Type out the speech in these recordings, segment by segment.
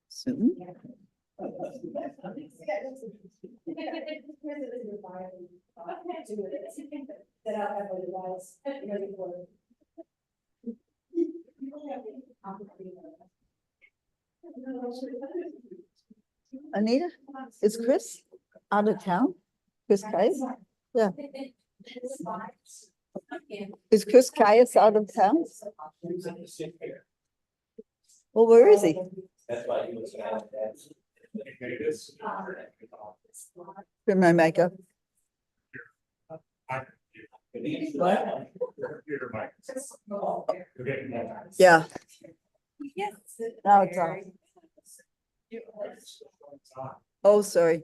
Soon. Anita, is Chris out of town? Chris Caius? Yeah. Is Chris Caius out of town? Well, where is he? That's why he was. Turn my mic up. What? Yeah. Yes. Now it's off. Oh, sorry.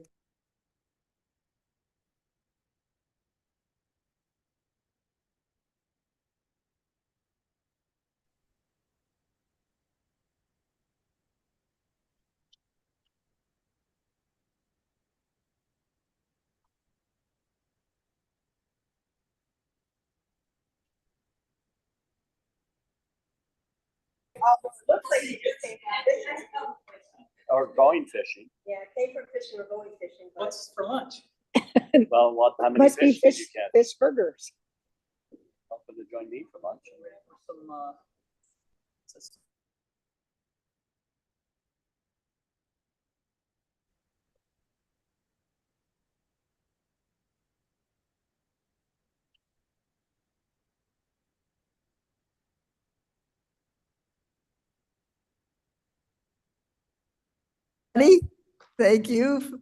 Or going fishing. Yeah, came from fishing or going fishing. but- What's for lunch? Well, how many Must be fish did fish, you catch? fish burgers. Welcome to join me for lunch. Some, Thank you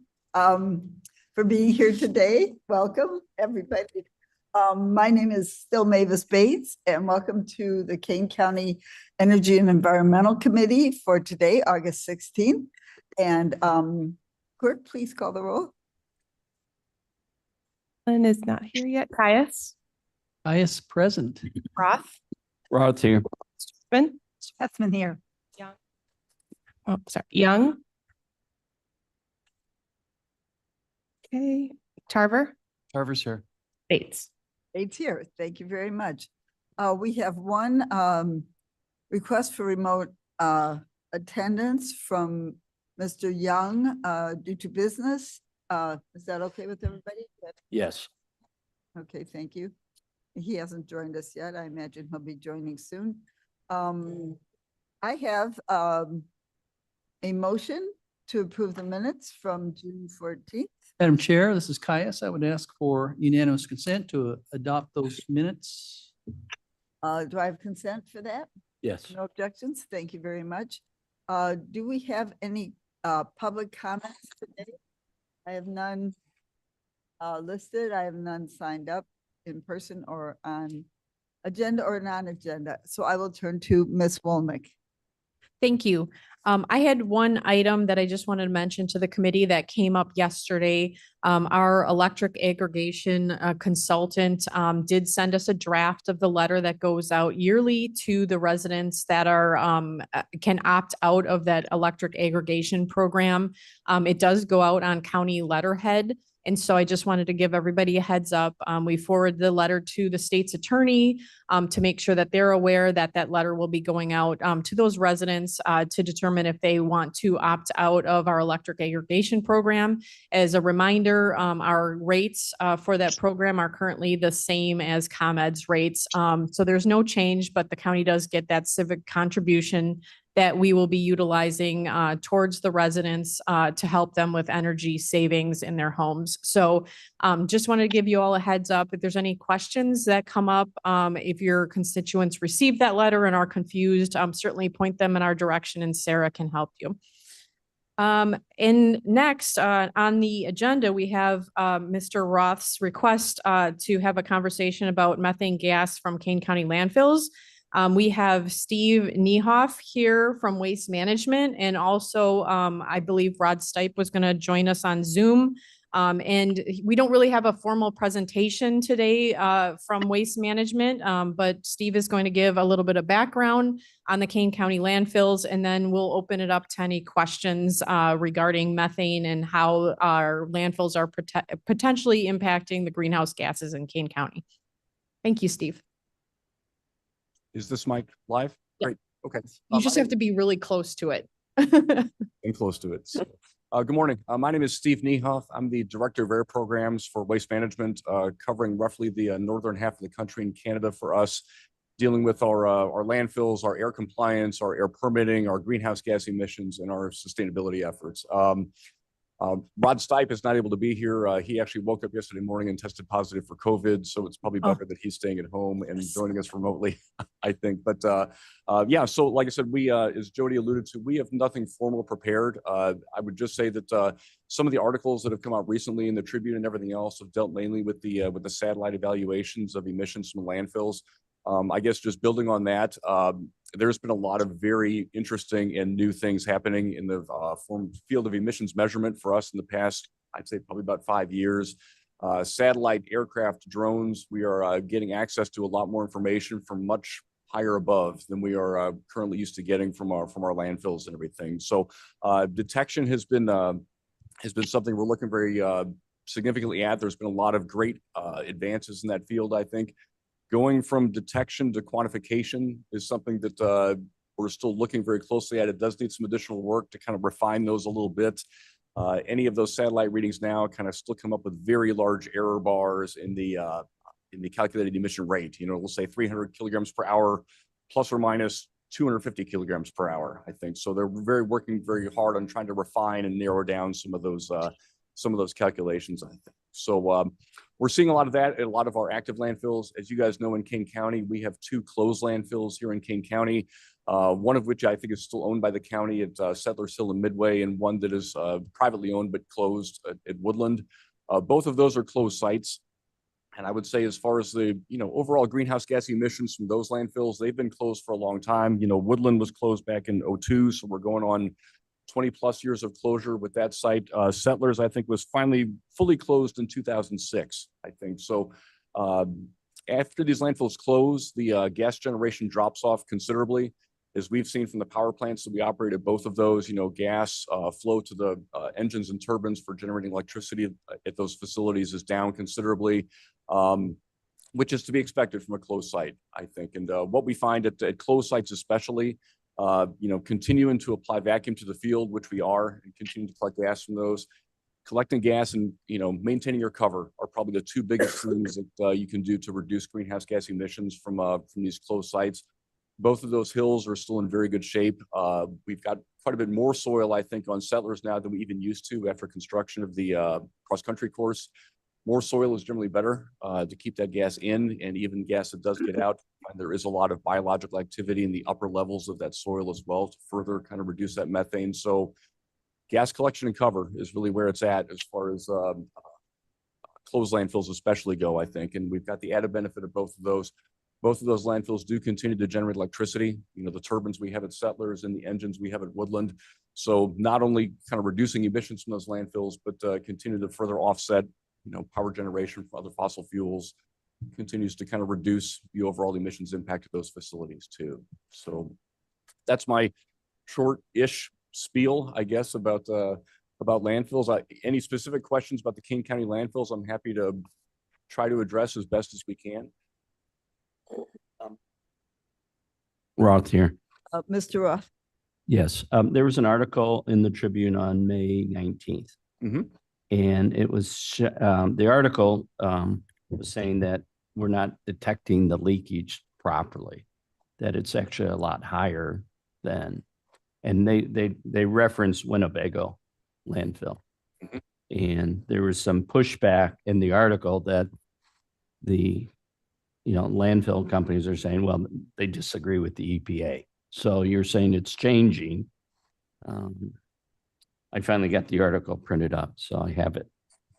for being here today. Welcome, everybody. My name is still Mavis Bates, and welcome to the Kane County Energy and Environmental Committee for today, August 16th. And clerk, please call the roll. Lynn is not here yet. Caius, Caius present. Roth, Rod's here. Spin, Hetzman here. oh, sorry, Young. Okay, Tarver, Tarver's here. Bates. Bates here. Thank you very much. We have one request for remote attendance from Mr. Young due to business. Is that okay with everybody? Yes. Okay, thank you. He hasn't joined us yet. I imagine he'll be joining soon. I have a motion to approve the minutes from June 14th. Madam Chair, this is Caius. I would ask for unanimous consent to adopt those minutes. Do I have consent for that? Yes. No objections? Thank you very much. Do we have any public comments today? I have none listed. I have none signed up in person or on agenda or non-agenda. So I will turn to Ms. Wolnick. Thank you. I had one item that I just wanted to mention to the committee that came up yesterday. Our electric aggregation consultant did send us a draft of the letter that goes out yearly to the residents that are can opt out of that electric aggregation program. It does go out on county letterhead. And so I just wanted to give everybody a heads up. We forwarded the letter to the state's attorney to make sure that they're aware that that letter will be going out to those residents to determine if they want to opt out of our electric aggregation program. As a reminder, our rates for that program are currently the same as ComEd's rates. So there's no change, but the county does get that civic contribution that we will be utilizing towards the residents to help them with energy savings in their homes. So just wanted to give you all a heads up. If there's any questions that come up, if your constituents received that letter and are confused, certainly point them in our direction and Sarah can help you. And next on the agenda, we have Mr. Roth's request to have a conversation about methane gas from Kane County landfills. We have Steve Niehoff here from Waste Management, and also I believe Rod Stipe was going to join us on Zoom. And we don't really have a formal presentation today from Waste Management, but Steve is going to give a little bit of background on the Kane County landfills, and then we'll open it up to any questions regarding methane and how our landfills are potentially impacting the greenhouse gases in Kane County. Thank you, Steve. Is this mic live? Yeah. Great. Okay. You just have to be really close to it. And close to it. So, good morning. My name is Steve Niehoff. I'm the Director of Air Programs for Waste Management, covering roughly the northern half of the country in Canada for us, dealing with our landfills, our air compliance, our air permitting, our greenhouse gas emissions, and our sustainability efforts. Rod Stipe is not able to be here. He actually woke up yesterday morning and tested positive for COVID, so it's probably better that he's staying at home and joining us remotely, I think. But yeah, so like I said, we, as Jody alluded to, we have nothing formal prepared. I would just say that some of the articles that have come out recently in the Tribune and everything else have dealt mainly with the satellite evaluations of emissions from landfills. I guess just building on that, there's been a lot of very interesting and new things happening in the field of emissions measurement for us in the past, I'd say probably about 5 years. Satellite aircraft drones, we are getting access to a lot more information from much higher above than we are currently used to getting from our landfills and everything. So detection has been something we're looking very significantly at. There's been a lot of great advances in that field, I think. Going from detection to quantification is something that we're still looking very closely at. It does need some additional work to kind of refine those a little bit. Any of those satellite readings now kind of still come up with very large error bars in the calculated emission rate. You know, we'll say 300 kilograms per hour, plus or minus 250 kilograms per hour, I think. So they're working very hard on trying to refine and narrow down some of those calculations, I think. So we're seeing a lot of that at a lot of our active landfills. As you guys know, in Kane County, we have 2 closed landfills here in Kane County, one of which I think is still owned by the county at Settlers Hill and Midway, and one that is privately owned but closed at Woodland. Both of those are closed sites. And I would say as far as the, overall greenhouse gas emissions from those landfills, they've been closed for a long time. Woodland was closed back in 2002, so we're going on 20 plus years of closure with that site. Settlers, I think, was finally fully closed in 2006, I think. So after these landfills close, the gas generation drops off considerably. As we've seen from the power plants that we operate at both of those, gas flow to the engines and turbines for generating electricity at those facilities is down considerably, which is to be expected from a closed site, I think. And what we find at closed sites especially, continuing to apply vacuum to the field, which we are, and continue to collect gas from those. Collecting gas and, maintaining your cover are probably the 2 biggest things that you can do to reduce greenhouse gas emissions from these closed sites. Both of those hills are still in very good shape. We've got quite a bit more soil, I think, on Settlers now than we even used to after construction of the cross-country course. More soil is generally better to keep that gas in, and even gas that does get out. And there is a lot of biological activity in the upper levels of that soil as well to further kind of reduce that methane. So gas collection and cover is really where it's at as far as closed landfills especially go, I think. And we've got the added benefit of both of those. Both of those landfills do continue to generate electricity. The turbines we have at Settlers and the engines we have at Woodland. So not only kind of reducing emissions from those landfills, but continue to further offset power generation from other fossil fuels, continues to kind of reduce the overall emissions impact of those facilities too. So that's my short-ish spiel, I guess, about landfills. Any specific questions about the Kane County landfills, I'm happy to try to address as best as we can. Roth here. Mr. Roth. Yes, there was an article in the Tribune on May 19th. Mm-hmm. And it was, the article was saying that we're not detecting the leakage properly, that it's actually a lot higher than, and they reference Winnebago landfill. Mm-hmm. And there was some pushback in the article that the landfill companies are saying, well, they disagree with the EPA. So you're saying it's changing. I finally got the article printed up, so I have it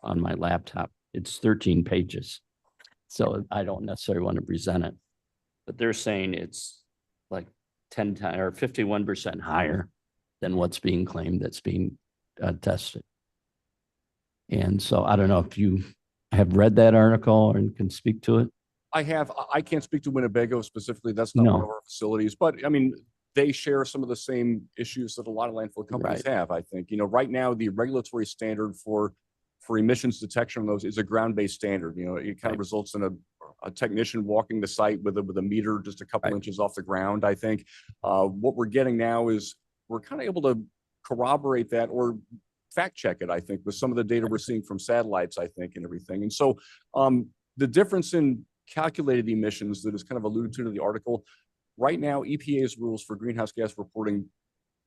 on my laptop. It's 13 pages. So I don't necessarily want to present it, but they're saying it's like 10 times or 51% higher than what's being claimed that's being tested. And so I don't know if you have read that article and can speak to it. I can't speak to Winnebago specifically. That's not one No. of our facilities, but I mean, they share some of the same issues that a lot of landfill companies Right. have, I think. You know, right now, the regulatory standard for emissions detection on those is a ground-based standard. You know, it kind of Right. results in a technician walking the site with a meter just a couple Right. inches off the ground, I think. What we're getting now is we're kind of able to corroborate that or fact check it, I think, with some of the data we're seeing from satellites, I think, and everything. And so the difference in calculated emissions that is kind of alluded to in the article, right now, EPA's rules for greenhouse gas reporting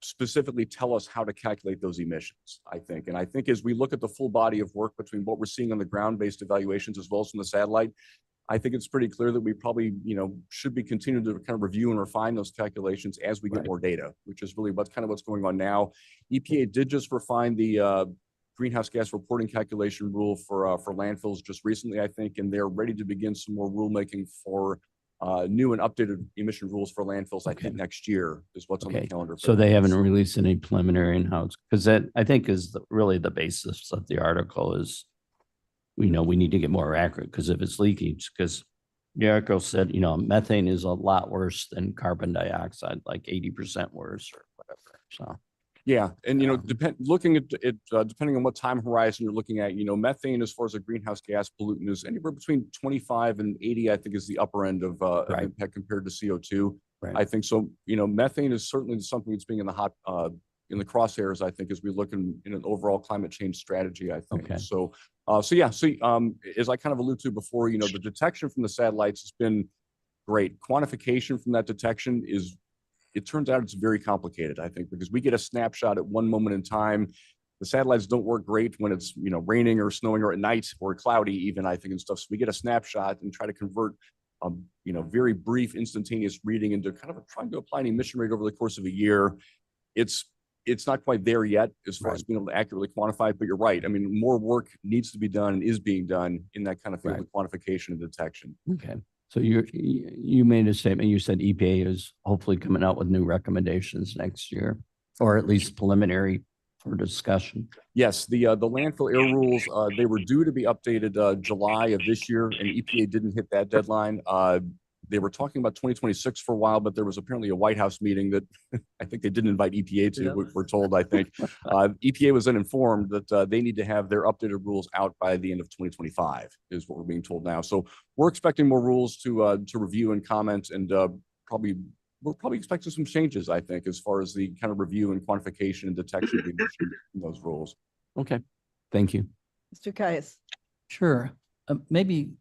specifically tell us how to calculate those emissions, I think. And I think as we look at the full body of work between what we're seeing on the ground-based evaluations as well as from the satellite, I think it's pretty clear that we probably, you know, should be continuing to kind of review and refine those calculations as we get Right. more data, which is really what's going on now. EPA did just refine the greenhouse gas reporting calculation rule for landfills just recently, I think, and they're ready to begin some more rulemaking for new and updated emission rules for landfills, I think, Okay. next year is what's on the Okay. calendar. So they haven't released any preliminary in-house, because that I think is really the basis of the article is, you know, we need to get more accurate because if it's leakage, because the article said, you know, methane is a lot worse than carbon dioxide, like 80% worse or whatever. So, Yeah, and you know, Yeah. looking at it, depending on what time horizon you're looking at, you know, methane as far as a greenhouse gas pollutant is anywhere between 25 and 80, I think is the upper end of Right. impact compared to CO2. Right. I think so, you know, methane is certainly something that's being in the crosshairs, I think, as we look in an overall climate change strategy, I think. Okay. So, as I kind of alluded to before, you know, the detection from the satellites has been great. Quantification from that detection it turns out it's very complicated, I think, because we get a snapshot at one moment in time. The satellites don't work great when it's, you know, raining or snowing or at night or cloudy even, I think, and stuff. So we get a snapshot and try to convert, you know, very brief instantaneous reading into kind of trying to apply an emission rate over the course of a year. It's not quite there yet as far as being able to accurately quantify it, but you're right. I mean, more work needs to be done and is being done in that kind of field of quantification and detection. okay. So you made a statement, you said EPA is hopefully coming out with new recommendations next year, or at least preliminary for discussion. Yes, the landfill air rules, they were due to be updated July of this year, and EPA didn't hit that deadline. They were talking about 2026 for a while, but there was apparently a White House meeting that I think they didn't invite EPA to, Yeah. we're told, I think. EPA was then informed that they need to have their updated rules out by the end of 2025, is what we're being told now. So we're expecting more rules to review and comment, and we're probably expecting some changes, I think, as far as the kind of review and quantification and detection of emission in those rules. Okay, thank you. Mr. Caius. Sure. Maybe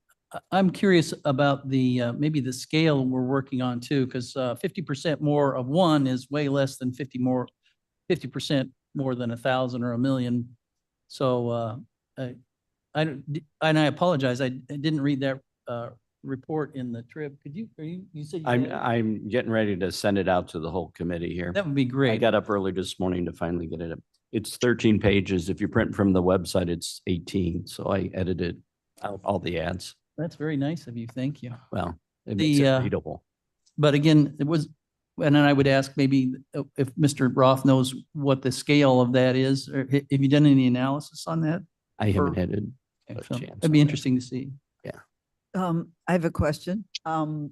I'm curious about maybe the scale we're working on too, because 50% more of one is way less than 50% more than 1,000 or 1,000,000. So and I apologize. I didn't read that report in the trip. Could you, you said you had it? I'm getting ready to send it out to the whole committee here. That would be I great. got up early this morning to finally get it. It's 13 pages. If you print from the website, it's 18. So I edited out all the ads. That's very nice of you. Thank you. Well, it makes The, it readable. But again, and then I would ask maybe if Mr. Roth knows what the scale of that is, or have you done any analysis on that? I haven't for- had it. Okay, a so chance It'd be on that. interesting to see. I have a question. Do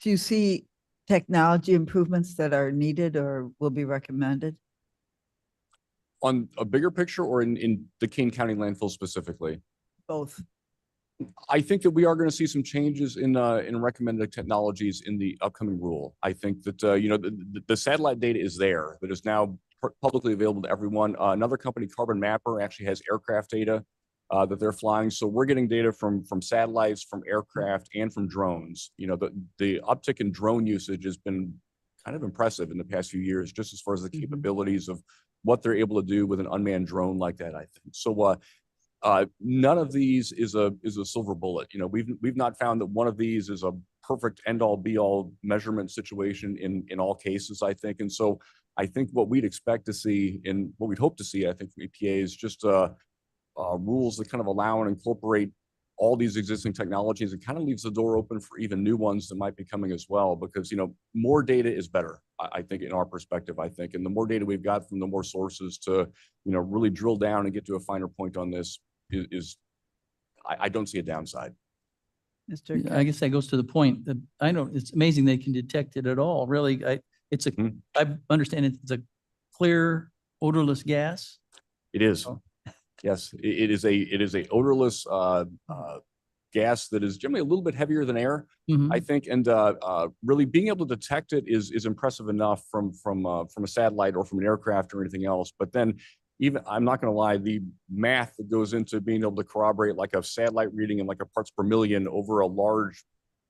you see technology improvements that are needed or will be recommended? On a bigger picture or in the Kane County landfill specifically? Both. I think that we are going to see some changes in recommended technologies in the upcoming rule. I think that, you know, the satellite data is there, that is now publicly available to everyone. Another company, Carbon Mapper, actually has aircraft data that they're flying. So we're getting data from satellites, from aircraft, and from drones. You know, the uptick in drone usage has been kind of impressive in the past few years, just as far as the capabilities of what they're able to do with an unmanned drone like that, I think. So none of these is a silver bullet. You know, we've not found that one of these is a perfect end all be all measurement situation in all cases, I think. And so I think what we'd expect to see and what we'd hope to see, I think, from EPA is just rules that kind of allow and incorporate all these existing technologies. It kind of leaves the door open for even new ones that might be coming as well, because, you know, more data is better, I think, in our perspective, I think. And the more data we've got from the more sources to, you know, really drill down and get to a finer point on this, is I don't see a downside. Mr. I guess that goes to the point that I know it's amazing they can detect it at all. Really, Mhm. I understand it's a clear odorless gas. It is. Oh. Yes, it is a odorless gas that is generally a little bit heavier than air, I think, and really being able to detect it is impressive enough from a satellite or from an aircraft or anything else. But then even, I'm not going to lie, the math that goes into being able to corroborate like a satellite reading in like a parts per million over a large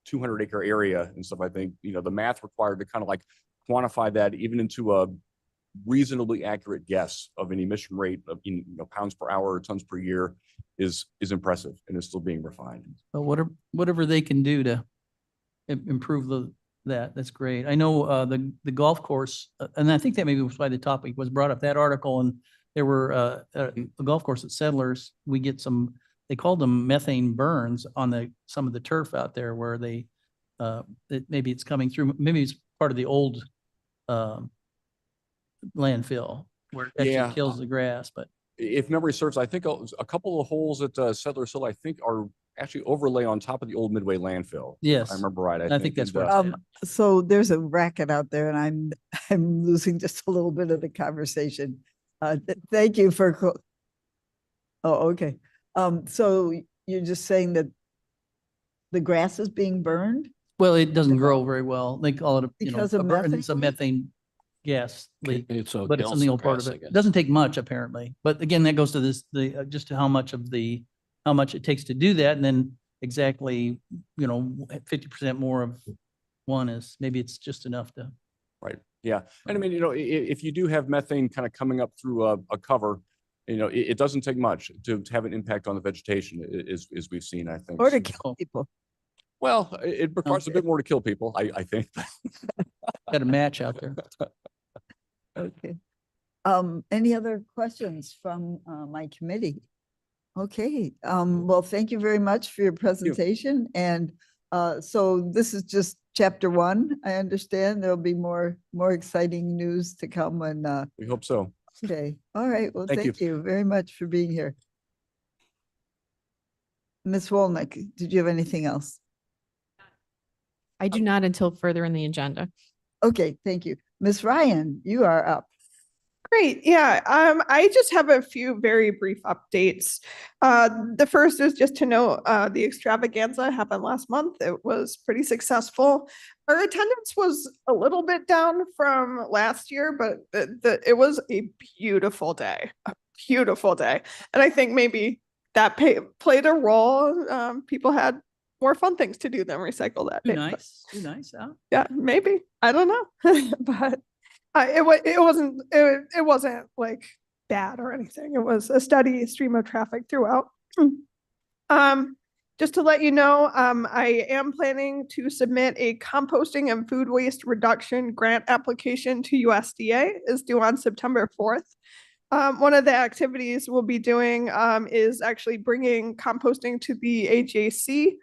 200-acre area and stuff, I think, the math required to kind of like quantify that even into a reasonably accurate guess of an emission rate of pounds per hour or tons per year is impressive and is still being refined. But whatever they can do to improve that's great. I know the golf course, and I think that maybe was why the topic was brought up, that article, and there were the golf course at Settlers, we get some, they called them methane burns on some of the turf out there where maybe it's coming through, maybe it's part of the old landfill where it Yeah. actually kills the grass, but If memory serves, I think a couple of holes at Settlers Hill, I think, are actually overlay on top of the old Midway landfill. yes. I remember right. I think that's and, where it's at. So there's a racket out there and I'm losing just a little bit of the conversation. Thank you for. Oh, okay. So you're just saying that the grass is being burned? Well, it doesn't grow very well. They call it, Because of it's a methane? methane gas leak, It's but it's in the old part of it. It doesn't take much apparently. But again, that goes to just to how much it takes to do that. And then exactly, 50% more of one is, maybe it's just enough to. Right. Yeah. And I mean, if you do have methane kind of coming up through a cover, it doesn't take much to have an impact on the vegetation, as we've seen, I think. Or to So- kill people? Well, it requires a Okay. bit more to kill people, I think. Got a match out there. Okay. Any other questions from my committee? Okay, well, thank you very much for your presentation. And so this is just chapter 1. I understand there'll be more exciting news to come when We hope so. okay. All right. Well, Thank you. thank you very much for being here. Ms. Wolnick, did you have anything else? I do not until further in the agenda. Okay, thank you. Ms. Ryan, you are up. Great. Yeah. I just have a few very brief updates. The first is just to know the extravaganza happened last month. It was pretty successful. Our attendance was a little bit down from last year, but it was a beautiful day. And I think maybe that played a role. People had more fun things to do than recycle that day. Too nice, huh? Yeah, maybe. I don't know. But it wasn't like bad or anything. It was a steady stream of traffic throughout. Just to let you know, I am planning to submit a composting and food waste reduction grant application to USDA. Is due on September 4th. One of the activities we'll be doing is actually bringing composting to the AJC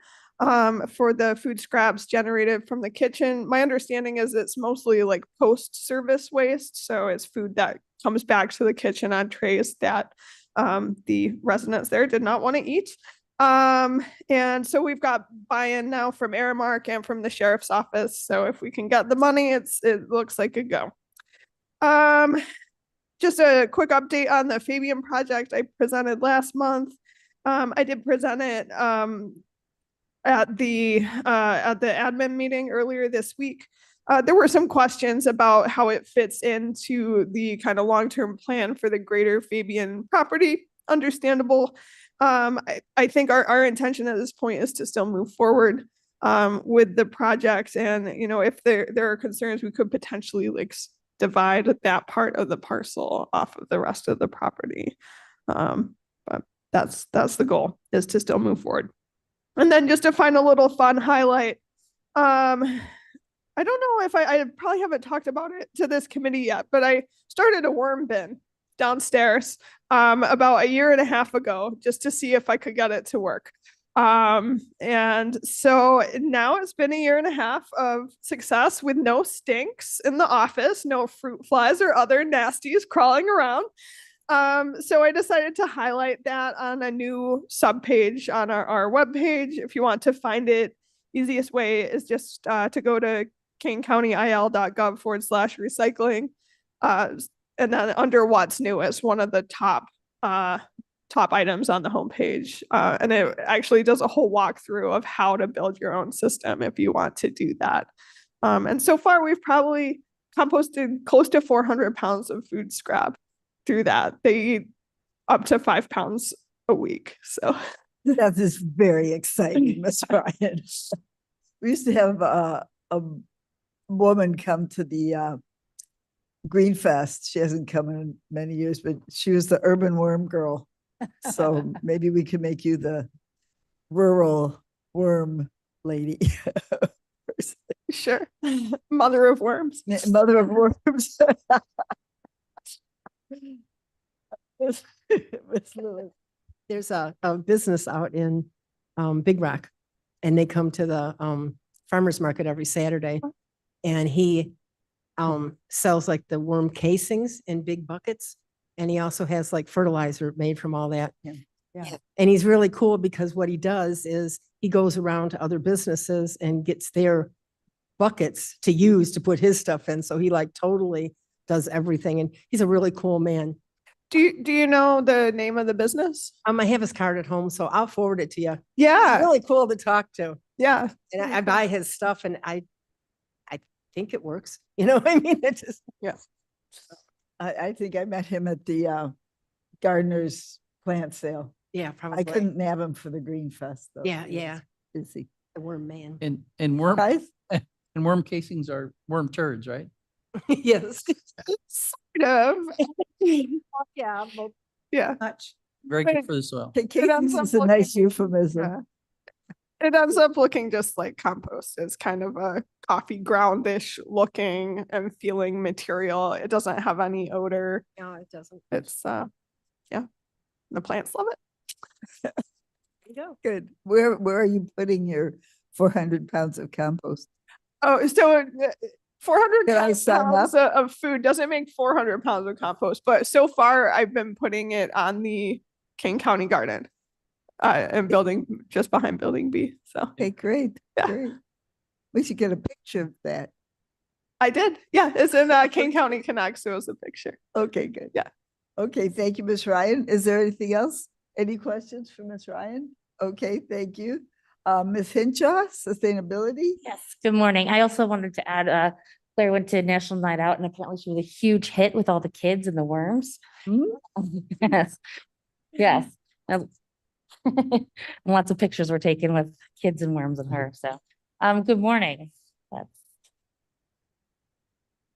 for the food scraps generated from the kitchen. My understanding is it's mostly like post-service waste. So it's food that comes back to the kitchen on trays that the residents there did not want to eat. And so we've got buy-in now from Aramark and from the sheriff's office. So if we can get the money, it looks like a go. Just a quick update on the Fabian project I presented last month. I did present it at the admin meeting earlier this week. There were some questions about how it fits into the kind of long-term plan for the greater Fabian property. Understandable. I think our intention at this point is to still move forward with the project. And, if there are concerns, we could potentially like divide that part of the parcel off of the rest of the property. But that's the goal, is to still move forward. And then just a final little fun highlight. I don't know if I probably haven't talked about it to this committee yet, but I started a worm bin downstairs about 1.5 years ago, just to see if I could get it to work. And so now it's been 1.5 years of success with no stinks in the office, no fruit flies or other nasties crawling around. So I decided to highlight that on a new subpage on our webpage. If you want to find it, easiest way is just to go to kanecountyil.gov/recycling. And then under what's new is one of the top items on the homepage. And it actually does a whole walkthrough of how to build your own system if you want to do that. And so far we've probably composted close to 400 pounds of food scrap through that. They eat up to 5 pounds a week. So That is very exciting, Miss Ryan. We used to have a woman come to the Green Fest. She hasn't come in many years, but she was the urban worm girl. So maybe we can make you the rural worm lady. sure. Mother of worms. Mother of worms. Miss Lewis. There's a business out in Big Rock, and they come to the farmer's market every Saturday. And he sells like the worm casings in big buckets. And he also has like fertilizer made from all that. Yeah. And he's really cool because what he does is he goes around to other businesses and gets their buckets to use to put his stuff in. So he like totally does everything. And he's a really cool man. Do you know the name of the business? I have his card at home, so I'll forward it to you. Yeah. Really cool to talk to. Yeah. And I buy his stuff and I think it works. You know what I mean? It just, Yeah. I think I met him at the Gardener's plant sale. yeah, probably. I couldn't nab him for the Green Fest though. Yeah, He was yeah. Busy. The worm man. And worm, Guys, and worm casings are worm turds, right? Yes. Sort of. Yeah, but Yeah. much. Very good for the soil. casings is a nice euphemism. Yeah. It ends up looking just like compost. It's kind of a coffee groundish looking and feeling material. It doesn't have any odor. No, it doesn't. It's yeah. The plants love it. There you go. Good. Where are you putting your 400 pounds of compost? Oh, so 400 Can I sign pounds up? of food doesn't make 400 pounds of compost, but so far I've been putting it on the King County Garden and building just behind Building B. So Okay, great, Yeah. great. We should get a picture of that. I did. Yeah, it's in King County Connect, so it's a picture. Okay, good. Yeah. Okay, thank you, Miss Ryan. Is there anything else? Any questions for Miss Ryan? Okay, thank you. Ms. Hinshaw, Sustainability? Yes, good morning. I also wanted to add, Claire went to National Night Out and apparently she was a huge hit with all the kids and the worms. Hmm? Yes, yes. And lots of pictures were taken with kids and worms and her, so, good morning. Let's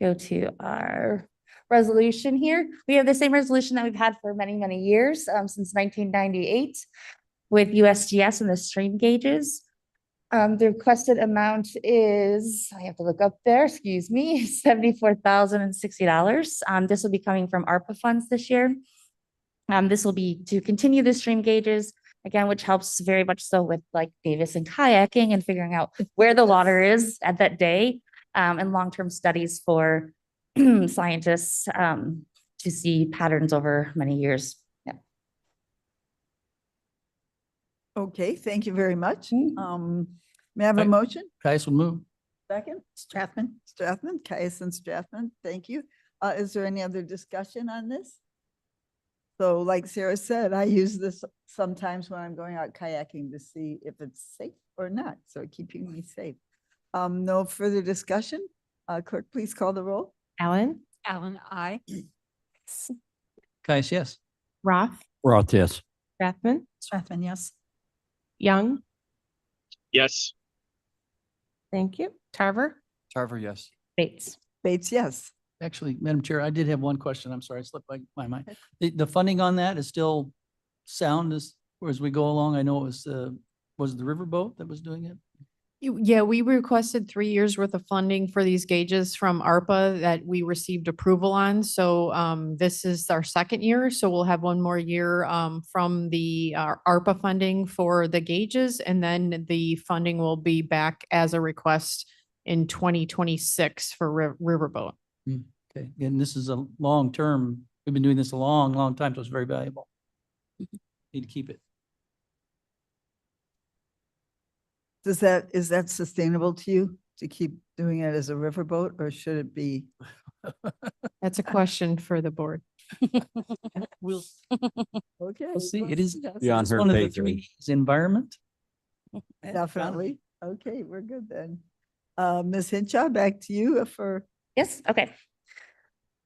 go to our resolution here. We have the same resolution that we've had for many, many years, since 1998 with USGS and the stream gauges. The requested amount is, I have to look up there, excuse me, $74,060. This will be coming from ARPA funds this year. This will be to continue the stream gauges, again, which helps very much so with like Davis and kayaking and figuring out where the water is at that day, and long-term studies for scientists to see patterns over many years. Yeah. Okay, thank you very much. Mm. May I have a Right. motion? Caius will move. Second? Strathman, Caius and Strathman, thank you. Is there any other discussion on this? So like Sarah said, I use this sometimes when I'm going out kayaking to see if it's safe or not, so keeping me safe. No further discussion. Clerk, please call the roll. Allen, Allen, I. Caius, yes. Roth, Roth, yes. Strathman, Strathman, yes. Young. Yes. Thank you. Tarver, Tarver, yes. Bates. Bates, yes. Actually, Madam Chair, I did have one question. I'm sorry, it slipped my mind. The funding on that is still sound as we go along. I know it was it the Riverboat that was doing it? Yeah, we requested 3 years worth of funding for these gauges from ARPA that we received approval on. So this is our second year, so we'll have one more year from the ARPA funding for the gauges, and then the funding will be back as a request in 2026 for Riverboat. Okay, and this is a long-term We've been doing this a long, long time, so it's very valuable. Need to keep it. Is that sustainable to you to keep doing it as a riverboat, or should it be? That's a question for the board. We'll, Okay. we'll see. It is Beyond it's her one of pay the three grade. E's: environment. Definitely. Okay, we're good then. Ms. Hinshaw, back to you for, Yes, okay.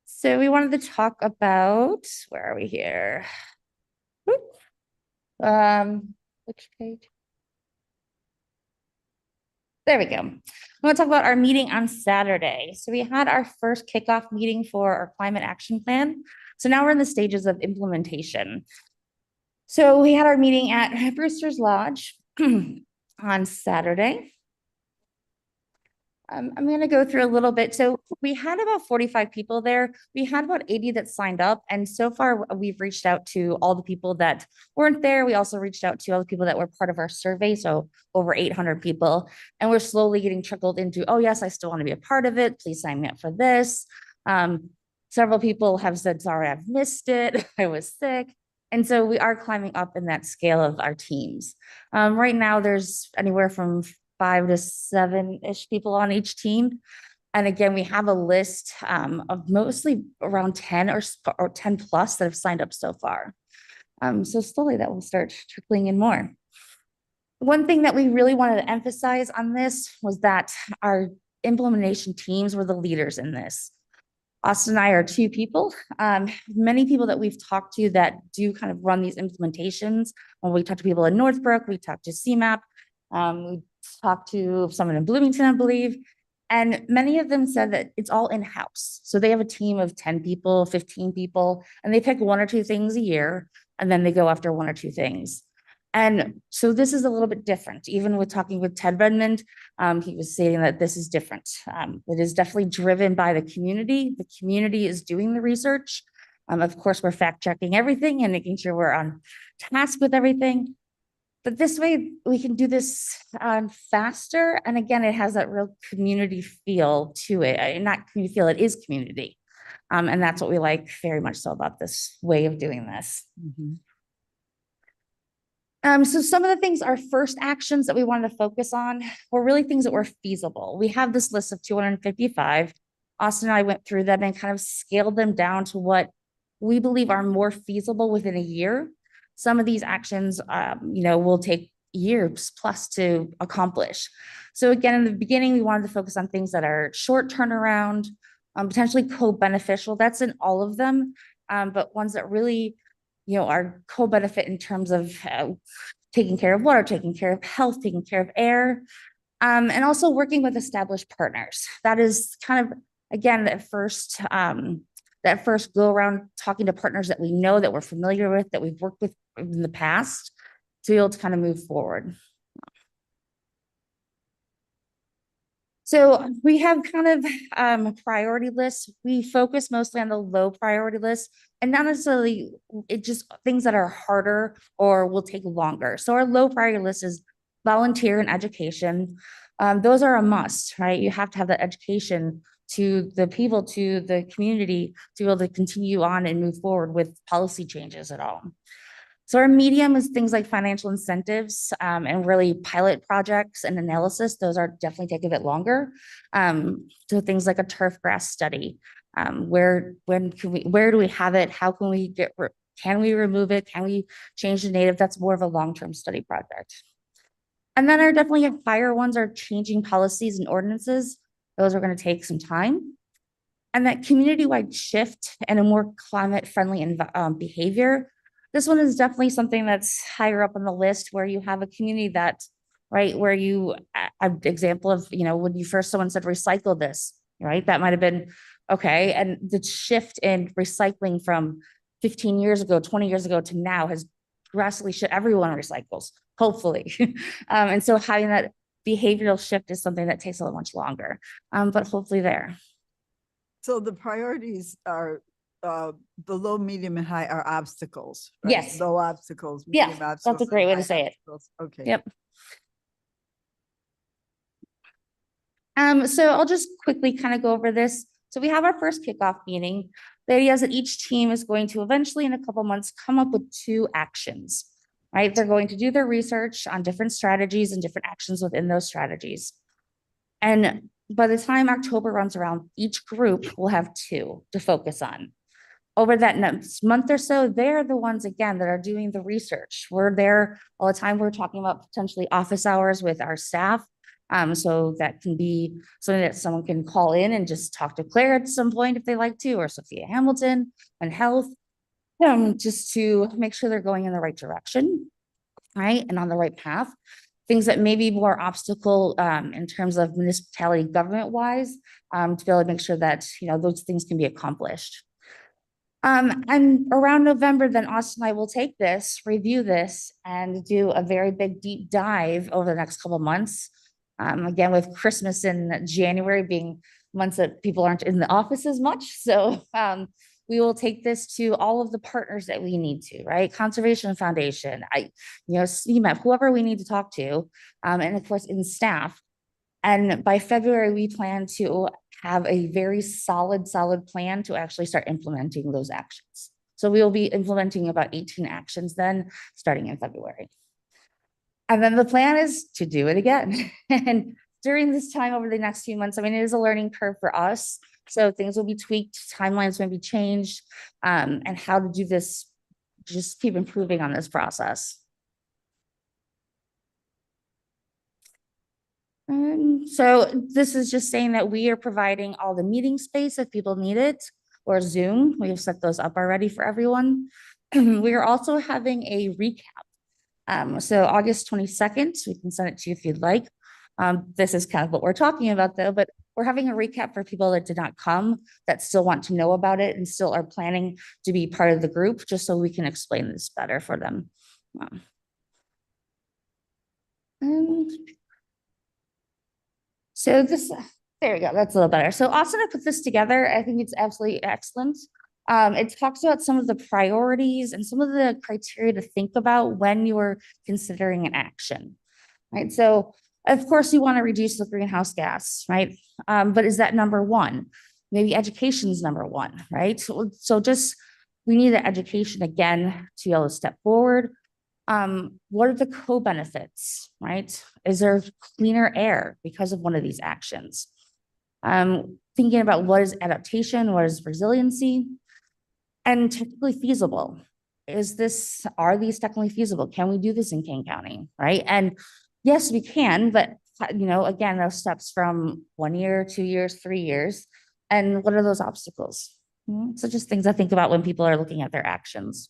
So we wanted to talk about, where are we here? Whoop. Which page? There we go. I want to talk about our meeting on Saturday. So we had our first kickoff meeting for our climate action plan. So now we're in the stages of implementation. So we had our meeting at Brewster's Lodge on Saturday. I'm going to go through a little bit. So we had about 45 people there. We had about 80 that signed up. And so far we've reached out to all the people that weren't there. We also reached out to all the people that were part of our survey. So over 800 people. And we're slowly getting trickled into, oh yes, I still want to be a part of it. Please sign me up for this. Several people have said, sorry, I've missed it. I was sick. And so we are climbing up in that scale of our teams. Right now there's anywhere from 5 to 7-ish people on each team. And again, we have a list of mostly around 10 or 10 plus that have signed up so far. So slowly that will start trickling in more. One thing that we really wanted to emphasize on this was that our implementation teams were the leaders in this. Austin and I are 2 people. Many people that we've talked to that do kind of run these implementations. When we talk to people in Northbrook, we talk to CMAP, we talked to someone in Bloomington, I believe, and many of them said that it's all in-house. So they have a team of 10 people, 15 people, and they pick 1 or 2 things a year, and then they go after 1 or 2 things. And so this is a little bit different. Even with talking with Ted Redmond, he was saying that this is different. It is definitely driven by the community. The community is doing the research. Of course, we're fact checking everything and making sure we're on task with everything. But this way we can do this faster. And again, it has that real community feel to it. Not community feel, it is community. And that's what we like very much so about this way of doing this. So some of the things, our first actions that we wanted to focus on were really things that were feasible. We have this list of 255. Austin and I went through them and kind of scaled them down to what we believe are more feasible within a year. Some of these actions, will take years plus to accomplish. So again, in the beginning, we wanted to focus on things that are short turnaround, potentially co-beneficial. That's in all of them, but ones that really, are co-benefit in terms of taking care of water, taking care of health, taking care of air, and also working with established partners. That is kind of, again, that first go around talking to partners that we know, that we're familiar with, that we've worked with in the past, to be able to kind of move forward. So we have kind of priority lists. We focus mostly on the low priority list, and not necessarily just things that are harder or will take longer. So our low priority list is volunteer and education. Those are a must, right? You have to have that education to the people, to the community, to be able to continue on and move forward with policy changes at all. So our medium is things like financial incentives and really pilot projects and analysis. Those are definitely take a bit longer. So things like a turf grass study. Where do we have it? How can we can we remove it? Can we change the native? That's more of a long-term study project. And then our definitely higher ones are changing policies and ordinances. Those are going to take some time. And that community-wide shift and a more climate-friendly behavior. This one is definitely something that's higher up on the list, where you have a community that, right, where you, an example of, when you first, someone said, recycle this, right? That might've been, okay. And the shift in recycling from 15 years ago, 20 years ago to now has drastically shifted. Everyone recycles, hopefully. And so having that behavioral shift is something that takes a little much longer, but hopefully there. so the priorities are, the low, medium, and high are obstacles. Right? Yes. Low obstacles. Yeah, medium that's a obstacles, great and way to high say it. obstacles. Okay. Yep. So I'll just quickly kind of go over this. So we have our first kickoff meeting. The idea is that each team is going to eventually, in a couple months, come up with 2 actions, right? They're going to do their research on different strategies and different actions within those strategies. And by the time October runs around, each group will have 2 to focus on. Over that next month or so, they're the ones, again, that are doing the research. We're there all the time. We're talking about potentially office hours with our staff. So that can be something that someone can call in and just talk to Claire at some point if they like to, or Sophia Hamilton and health, just to make sure they're going in the right direction, right? And on the right path. Things that may be more obstacle in terms of municipality government wise, to be able to make sure that, those things can be accomplished. And around November, then Austin and I will take this, review this, and do a very big deep dive over the next couple of months. Again, with Christmas in January being months that people aren't in the office as much. So we will take this to all of the partners that we need to, right? Conservation Foundation, CMEP, whoever we need to talk to, and of course in staff. And by February, we plan to have a very solid plan to actually start implementing those actions. So we will be implementing about 18 actions then, starting in February. And then the plan is to do it again. And during this time over the next few months, it is a learning curve for us. So things will be tweaked, timelines may be changed, and how to do this, just keep improving on this process. So this is just saying that we are providing all the meeting space if people need it, or Zoom. We have set those up already for everyone. We are also having a recap. So August 22nd, we can send it to you if you'd like. This is kind of what we're talking about though, but we're having a recap for people that did not come, that still want to know about it and still are planning to be part of the group, just so we can explain this better for them. So this, there we go, that's a little better. So Austin, I put this together. I think it's absolutely excellent. It talks about some of the priorities and some of the criteria to think about when you're considering an action, right? So of course you want to reduce the greenhouse gas, right? But is that number one? Maybe education is number one, right? So just, we need the education again to be able to step forward. What are the co-benefits, right? Is there cleaner air because of one of these actions? Thinking about what is adaptation, what is resiliency, and technically feasible. Are these technically feasible? Can we do this in Kane County, right? And yes, we can, but again, those steps from 1 year, 2 years, 3 years, and what are those obstacles? So just things I think about when people are looking at their actions.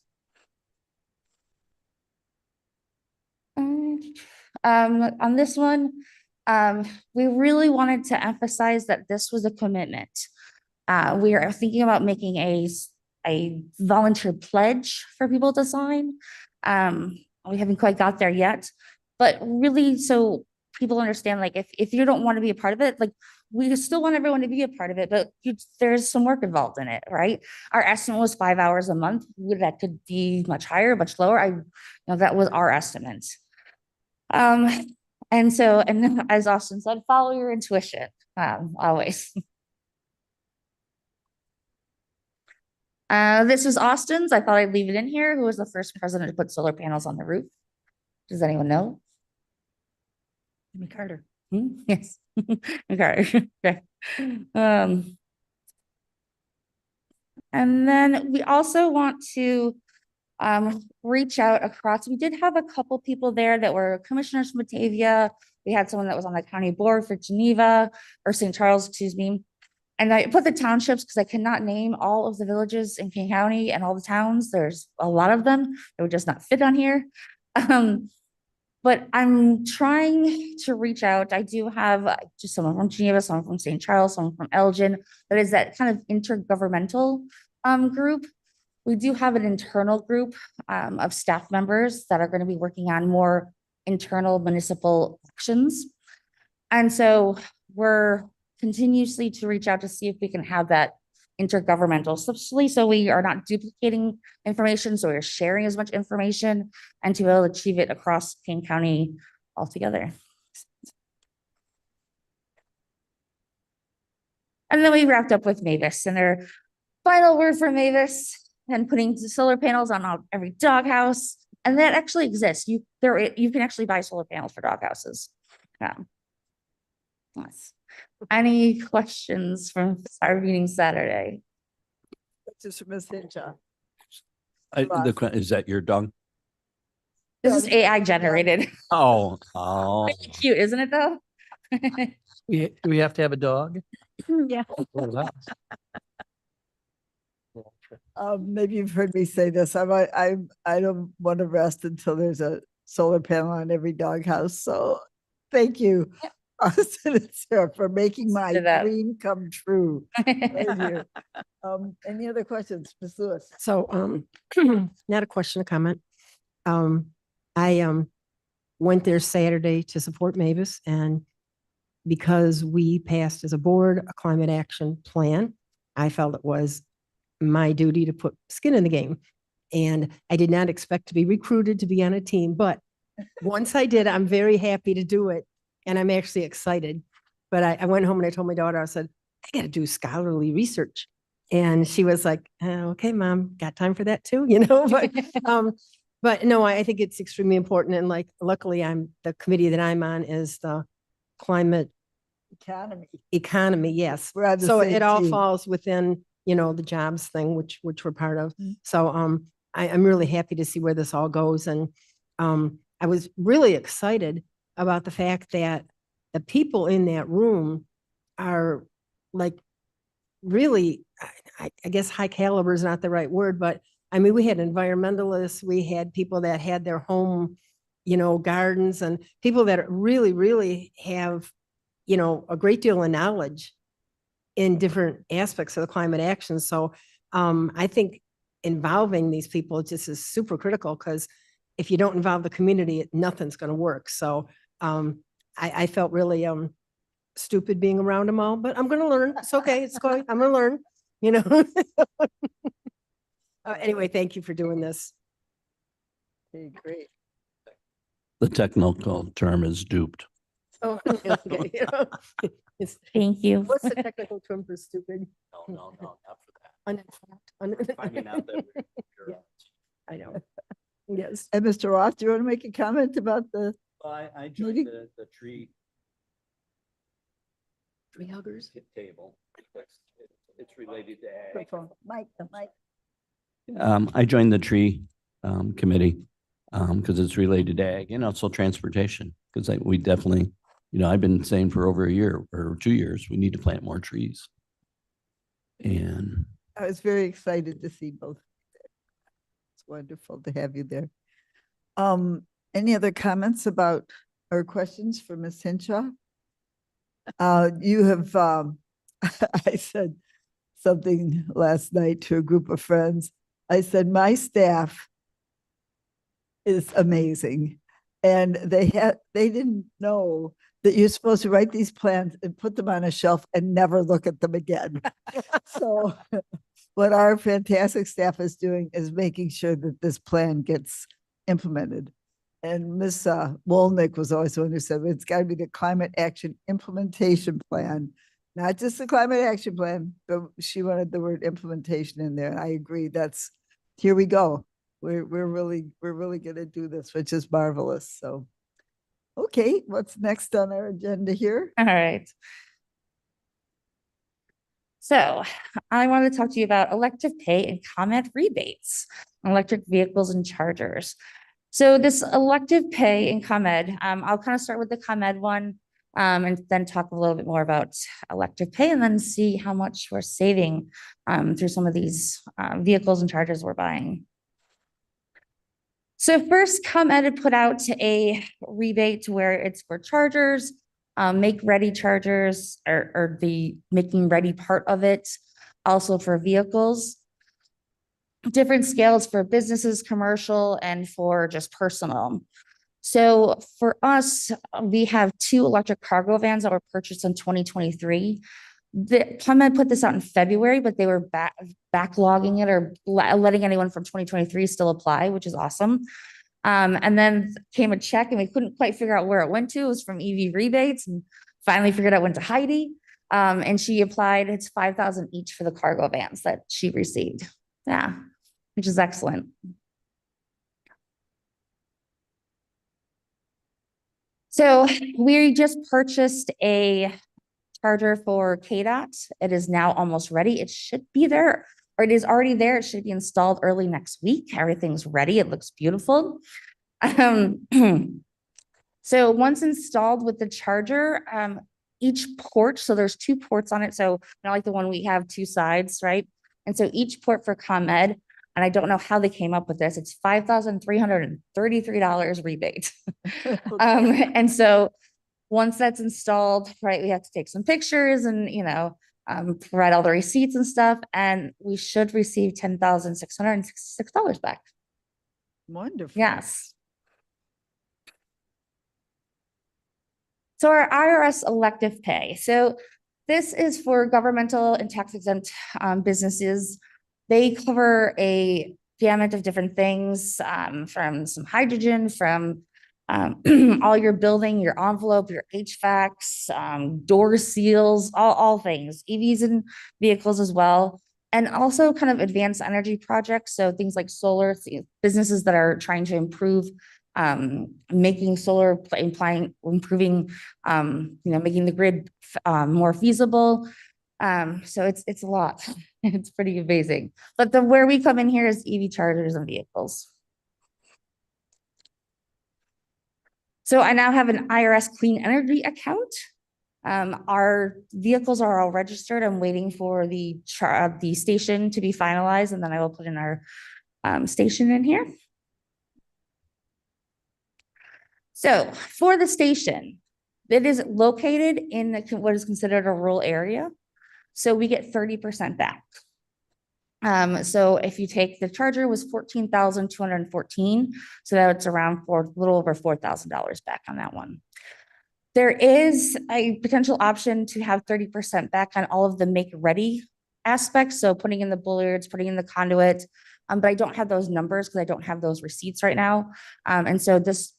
On this one, we really wanted to emphasize that this was a commitment. We are thinking about making a volunteer pledge for people to sign. We haven't quite got there yet, but really, so people understand, like, if you don't want to be a part of it, like, we still want everyone to be a part of it, but there's some work involved in it, right? Our estimate was 5 hours a month. That could be much higher, much lower. That was our estimate. And so, and as Austin said, follow your intuition, always. This was Austin's. I thought I'd leave it in here. Who was the first president to put solar panels on the roof? Does anyone know? Jimmy Carter. Yes. Carter. Okay. And then we also want to reach out across. We did have a couple people there that were commissioners from Batavia. We had someone that was on the county board for Geneva or St. Charles, excuse me. And I put the townships because I cannot name all of the villages in King County and all the towns. There's a lot of them. It would just not fit on here. But I'm trying to reach out. I do have just someone from Geneva, someone from St. Charles, someone from Elgin. That is that kind of intergovernmental group. We do have an internal group of staff members that are going to be working on more internal municipal actions. And so we're continuously to reach out to see if we can have that intergovernmental substantially, so we are not duplicating information, so we're sharing as much information and to be able to achieve it across Kane County altogether. And then we wrapped up with Mavis, and final word for Mavis and putting the solar panels on every doghouse. And that actually exists. You can actually buy solar panels for doghouses. Yes. Any questions from our meeting Saturday? Just from Ms. Hincha. Is that your dog? This is AI generated. Oh, Cute, isn't it though? Do we have to have a dog? Yeah. Maybe you've heard me say this. I don't want to rest until there's a solar panel on every doghouse. So thank you, Senator Sarah, for making my Do that. dream come true. Thank you. Any other questions, Ms. Lewis? So, not a question, a comment. I went there Saturday to support Mavis, and because we passed as a board a climate action plan, I felt it was my duty to put skin in the game. And I did not expect to be recruited to be on a team, but once I did, I'm very happy to do it. And I'm actually excited. But I went home and I told my daughter, I said, I got to do scholarly research. And she was like, okay, Mom, got time for that too, but no, I think it's extremely important. And like, luckily the committee that I'm on is the climate economy. Yes. We're on the So same it all team. falls within, the jobs thing, which we're part of. So, I'm really happy to see where this all goes. And, I was really excited about the fact that the people in that room are like really, I guess high caliber is not the right word, but I mean, we had environmentalists, we had people that had their home, gardens, and people that really, really have, a great deal of knowledge in different aspects of the climate action. So I think involving these people just is super critical, because if you don't involve the community, nothing's going to work. So I felt really stupid being around them all, but I'm going to learn. It's okay. It's going. I'm going to learn. Anyway, thank you for doing this. Okay, great. the technical term is duped. Oh, okay, it's- Thank you. What's the technical term for stupid? No, not for that. Uninformed. Finding out that Yeah. I know. Yes. And Mr. Roth, do you want to make a comment about the, I Meeting? the tree. Tree huggers? Table. It's related to ag. microphone? Mike, the mic. I joined the tree committee because it's related to ag and also transportation. Because we definitely, I've been saying for over a year or 2 years, we need to plant more trees. And I was very excited to see both. It's wonderful to have you there. Any other comments about or questions for Ms. Hinshaw? You have, I said something last night to a group of friends. I said, my staff is amazing. And they didn't know that you're supposed to write these plans and put them on a shelf and never look at them again. So what our fantastic staff is doing is making sure that this plan gets implemented. And Ms. Wolnick was always the one who said, it's got to be the climate action implementation plan, not just the climate action plan, but she wanted the word implementation in there. And I agree. Here we go. We're really going to do this, which is marvelous. So, okay, what's next on our agenda here? All right. So I want to talk to you about elective pay and ComEd rebates, electric vehicles and chargers. So this elective pay and ComEd, I'll kind of start with the ComEd one and then talk a little bit more about elective pay and then see how much we're saving through some of these vehicles and chargers we're buying. So first, ComEd had put out a rebate where it's for chargers, make ready chargers or the making ready part of it, also for vehicles. Different scales for businesses, commercial, and for just personal. So for us, we have 2 electric cargo vans that were purchased in 2023. The ComEd put this out in February, but they were backlogging it or letting anyone from 2023 still apply, which is awesome. And then came a check and we couldn't quite figure out where it went to. It was from EV rebates and finally figured out it went to Heidi. And she applied, it's 5,000 each for the cargo vans that she received. Yeah, which is excellent. So we just purchased a charger for KDOT. It is now almost ready. It should be there, or it is already there. It should be installed early next week. Everything's ready. It looks beautiful. So once installed with the charger, each port, so there's 2 ports on it. So not like the one we have 2 sides, right? And so each port for ComEd, and I don't know how they came up with this, it's $5,333 rebate. And so once that's installed, right, we have to take some pictures and, provide all the receipts and stuff, and we should receive $10,666 back. Wonderful. Yes. So our IRS elective pay. So this is for governmental and tax exempt businesses. They cover a gamut of different things, from some hydrogen, from all your building, your envelope, your HVACs, door seals, all things, EVs and vehicles as well. And also kind of advanced energy projects. So things like solar, businesses that are trying to improve making solar, improving, making the grid more feasible. So it's a lot. It's pretty amazing. But where we come in here is EV chargers and vehicles. So I now have an IRS clean energy account. Our vehicles are all registered. I'm waiting for the station to be finalized, and then I will put in our station in here. So for the station, it is located in what is considered a rural area. So we get 30% back. So if you take the charger was $14,214, so that's around a little over $4,000 back on that one. There is a potential option to have 30% back on all of the make ready aspects. So putting in the bullards, putting in the conduit, but I don't have those numbers because I don't have those receipts right now. And so this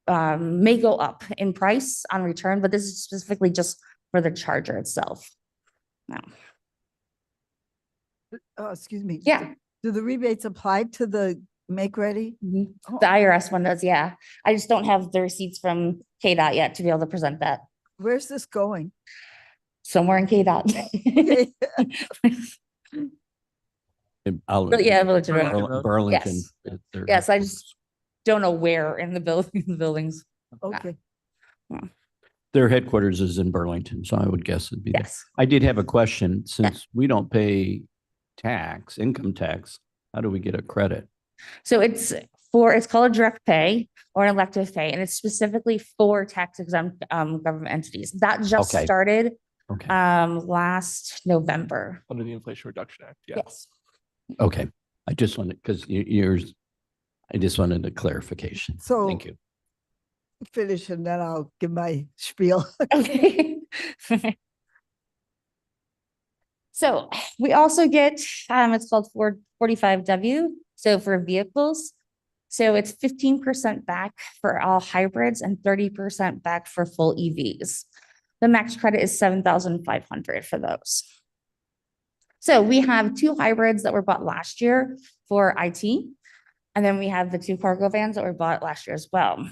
may go up in price on return, but this is specifically just for the charger itself. No. Excuse me. Yeah. Do the rebates apply to the make ready? Mhm. Oh, The IRS one does, yeah. I just don't have the receipts from KDOT yet to be able to present that. Where's this going? Somewhere in KDOT. Okay. But yeah, Village of Burlington. Burlington. Yes. They're- Yes, I just don't know where in the buildings. Okay. Their headquarters is in Burlington, so I would guess it'd be there. Yes. I did have a question, since we don't pay income tax, how do we get a credit? So it's called a direct pay or an elective pay, and it's specifically for tax exempt government entities. That just Okay. started Okay, last November. Under the Inflation Reduction Act, yeah. Yes. okay. I just wanted, because I just wanted a clarification. So- Thank you. Finish and then I'll give my spiel. Okay. So we also get, it's called 45W. So for vehicles, so it's 15% back for all hybrids and 30% back for full EVs. The max credit is 7,500 for those. So we have 2 hybrids that were bought last year for IT. And then we have the 2 cargo vans that were bought last year as well.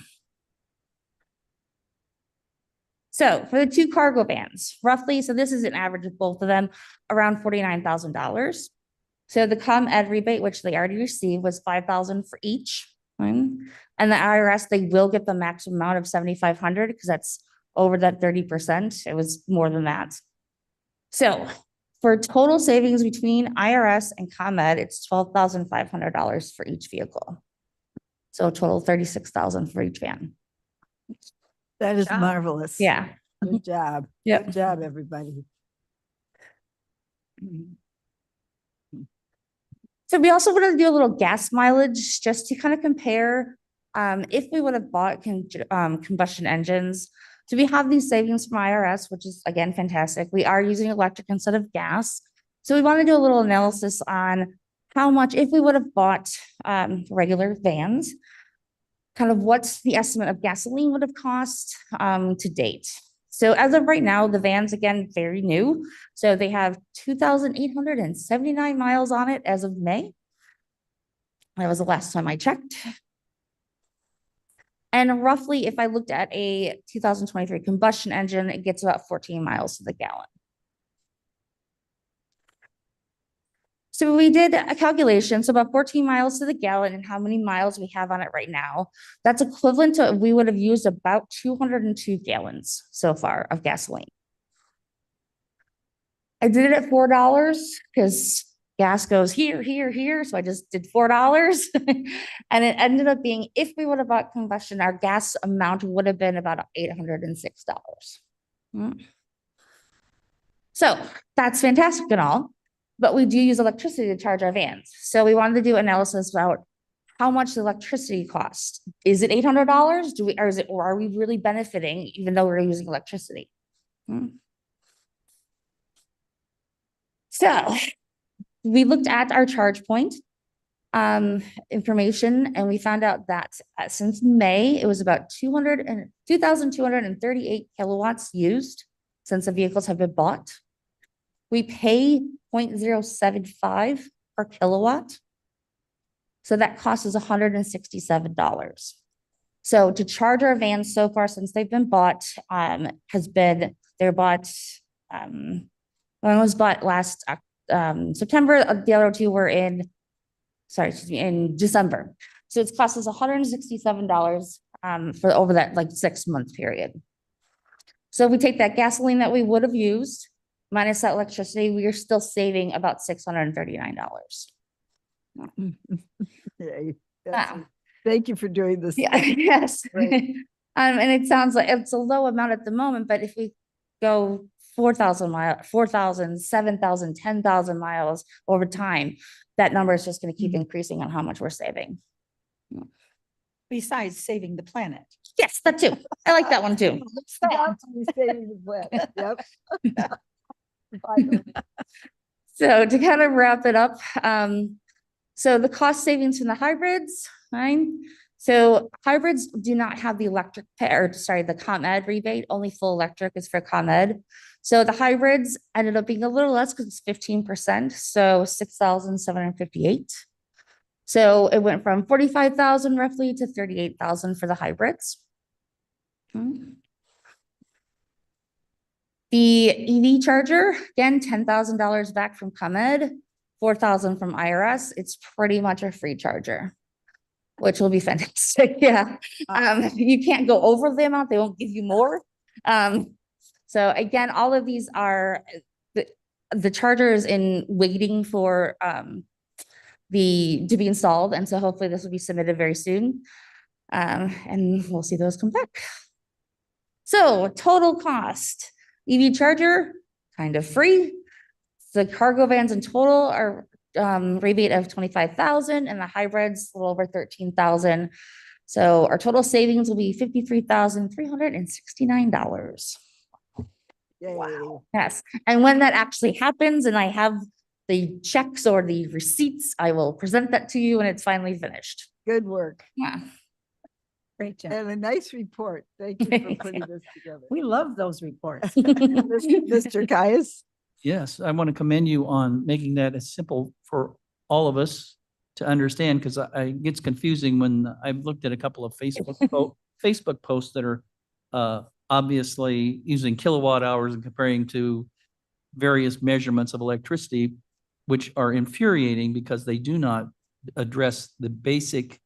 So for the 2 cargo vans, roughly, so this is an average of both of them, around $49,000. So the ComEd rebate, which they already received, was $5,000 for each. And the IRS, they will get the maximum amount of $7,500 because that's over that 30%. It was more than that. So for total savings between IRS and ComEd, it's $12,500 for each vehicle. So a total $36,000 for each van. That is job. marvelous. Yeah. Good job. Yep. Good job, everybody. So we also wanted to do a little gas mileage just to kind of compare if we would have bought combustion engines. So we have these savings from IRS, which is again fantastic. We are using electric instead of gas. So we want to do a little analysis on how much, if we would have bought regular vans, kind of what's the estimate of gasoline would have cost to date. So as of right now, the van's again, very new. So they have 2,879 miles on it as of May. That was the last time I checked. And roughly, if I looked at a 2023 combustion engine, it gets about 14 miles to the gallon. So we did a calculation, so about 14 miles to the gallon and how many miles we have on it right now. That's equivalent to, we would have used about 202 gallons so far of gasoline. I did it at $4 because gas goes here, here, here. So I just did $4. And it ended up being, if we would have bought combustion, our gas amount would have been about $806. So that's fantastic and all, but we do use electricity to charge our vans. So we wanted to do analysis about how much the electricity costs. Is it $800? Or are we really benefiting even though we're using electricity? So we looked at our charge point information, and we found out that since May, it was about 2,238 kilowatts used since the vehicles have been bought. We pay 0.075 per kilowatt. So that cost is $167. So to charge our vans so far since they've been bought has been, they're bought, one was bought last September, the other two were in December. So it's cost us $167 for over that like 6-month period. So if we take that gasoline that we would have used minus that electricity, we are still saving about $639. Yay. Wow. Thank you for doing this. Yeah, yes. Right. And it sounds like it's a low amount at the moment, but if we go 4,000 miles, 4,000, 7,000, 10,000 miles over time, that number is just going to keep increasing on how much we're saving. Besides saving the planet. Yes, that too. I like that one too. Saving the planet. Yep. Finally. So to kind of wrap it up, so the cost savings from the hybrids, fine. So hybrids do not have the the ComEd rebate, only full electric is for ComEd. So the hybrids ended up being a little less because it's 15%, so 6,758. So it went from 45,000 roughly to 38,000 for the hybrids. The EV charger, again, $10,000 back from ComEd, 4,000 from IRS. It's pretty much a free charger, which will be fantastic. Yeah. You can't go over the amount. They won't give you more. So again, all of these are the chargers in waiting for to be installed. And so hopefully this will be submitted very soon. And we'll see those come back. So total cost, EV charger, kind of free. The cargo vans in total are rebate of 25,000 and the hybrids a little over 13,000. So our total savings will be $53,369. Wow. Yes. And when that actually happens and I have the checks or the receipts, I will present that to you when it's finally finished. Good work. Yeah. Great job. And a nice report. Thank you for putting this together. We love those reports. Mr. Caius? Yes, I want to commend you on making that as simple for all of us to understand, because it gets confusing when I've looked at a couple of Facebook posts that are obviously using kilowatt hours and comparing to various measurements of electricity, which are infuriating because they do not address the basic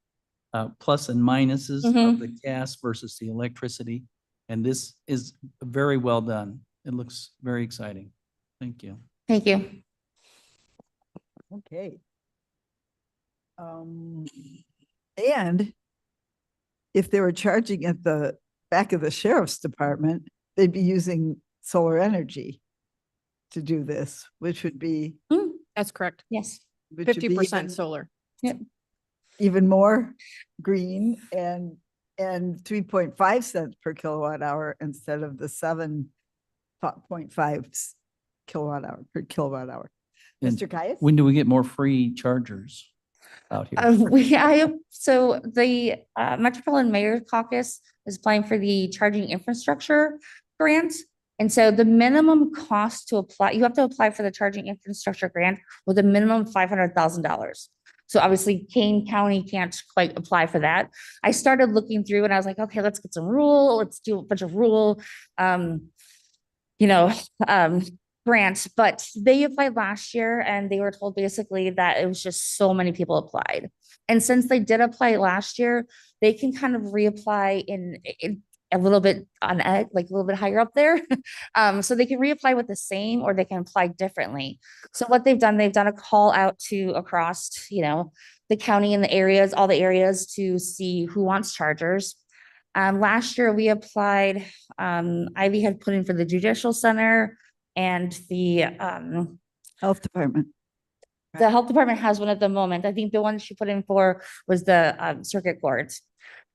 plus and minuses of the gas versus the electricity. And this is very well done. It looks very exciting. Thank you. Thank you. Okay. And if they were charging at the back of the sheriff's department, they'd be using solar energy to do this, which would be. That's correct. Yes. 50% solar. Yep. Even more green and 3.5 cents per kilowatt hour instead of the 7.5 kilowatt hour per kilowatt hour. And Mr. Caius? when do we get more free chargers out here? So the Metropolitan Mayor Caucus is applying for the charging infrastructure grant. And so the minimum cost to apply, you have to apply for the charging infrastructure grant with a minimum of $500,000. So obviously Kane County can't quite apply for that. I started looking through and I was like, okay, let's get some rule, let's do a bunch of rule, you know, grants, but they applied last year and they were told basically that it was just so many people applied. And since they did apply last year, they can kind of reapply in a little bit on like a little bit higher up there. So they can reapply with the same or they can apply differently. So what they've done a call out to across, you know, the county and the areas, all the areas to see who wants chargers. Last year we applied, Ivy had put in for the judicial center and the Health Department. health department has one at the moment. I think the one she put in for was the circuit court.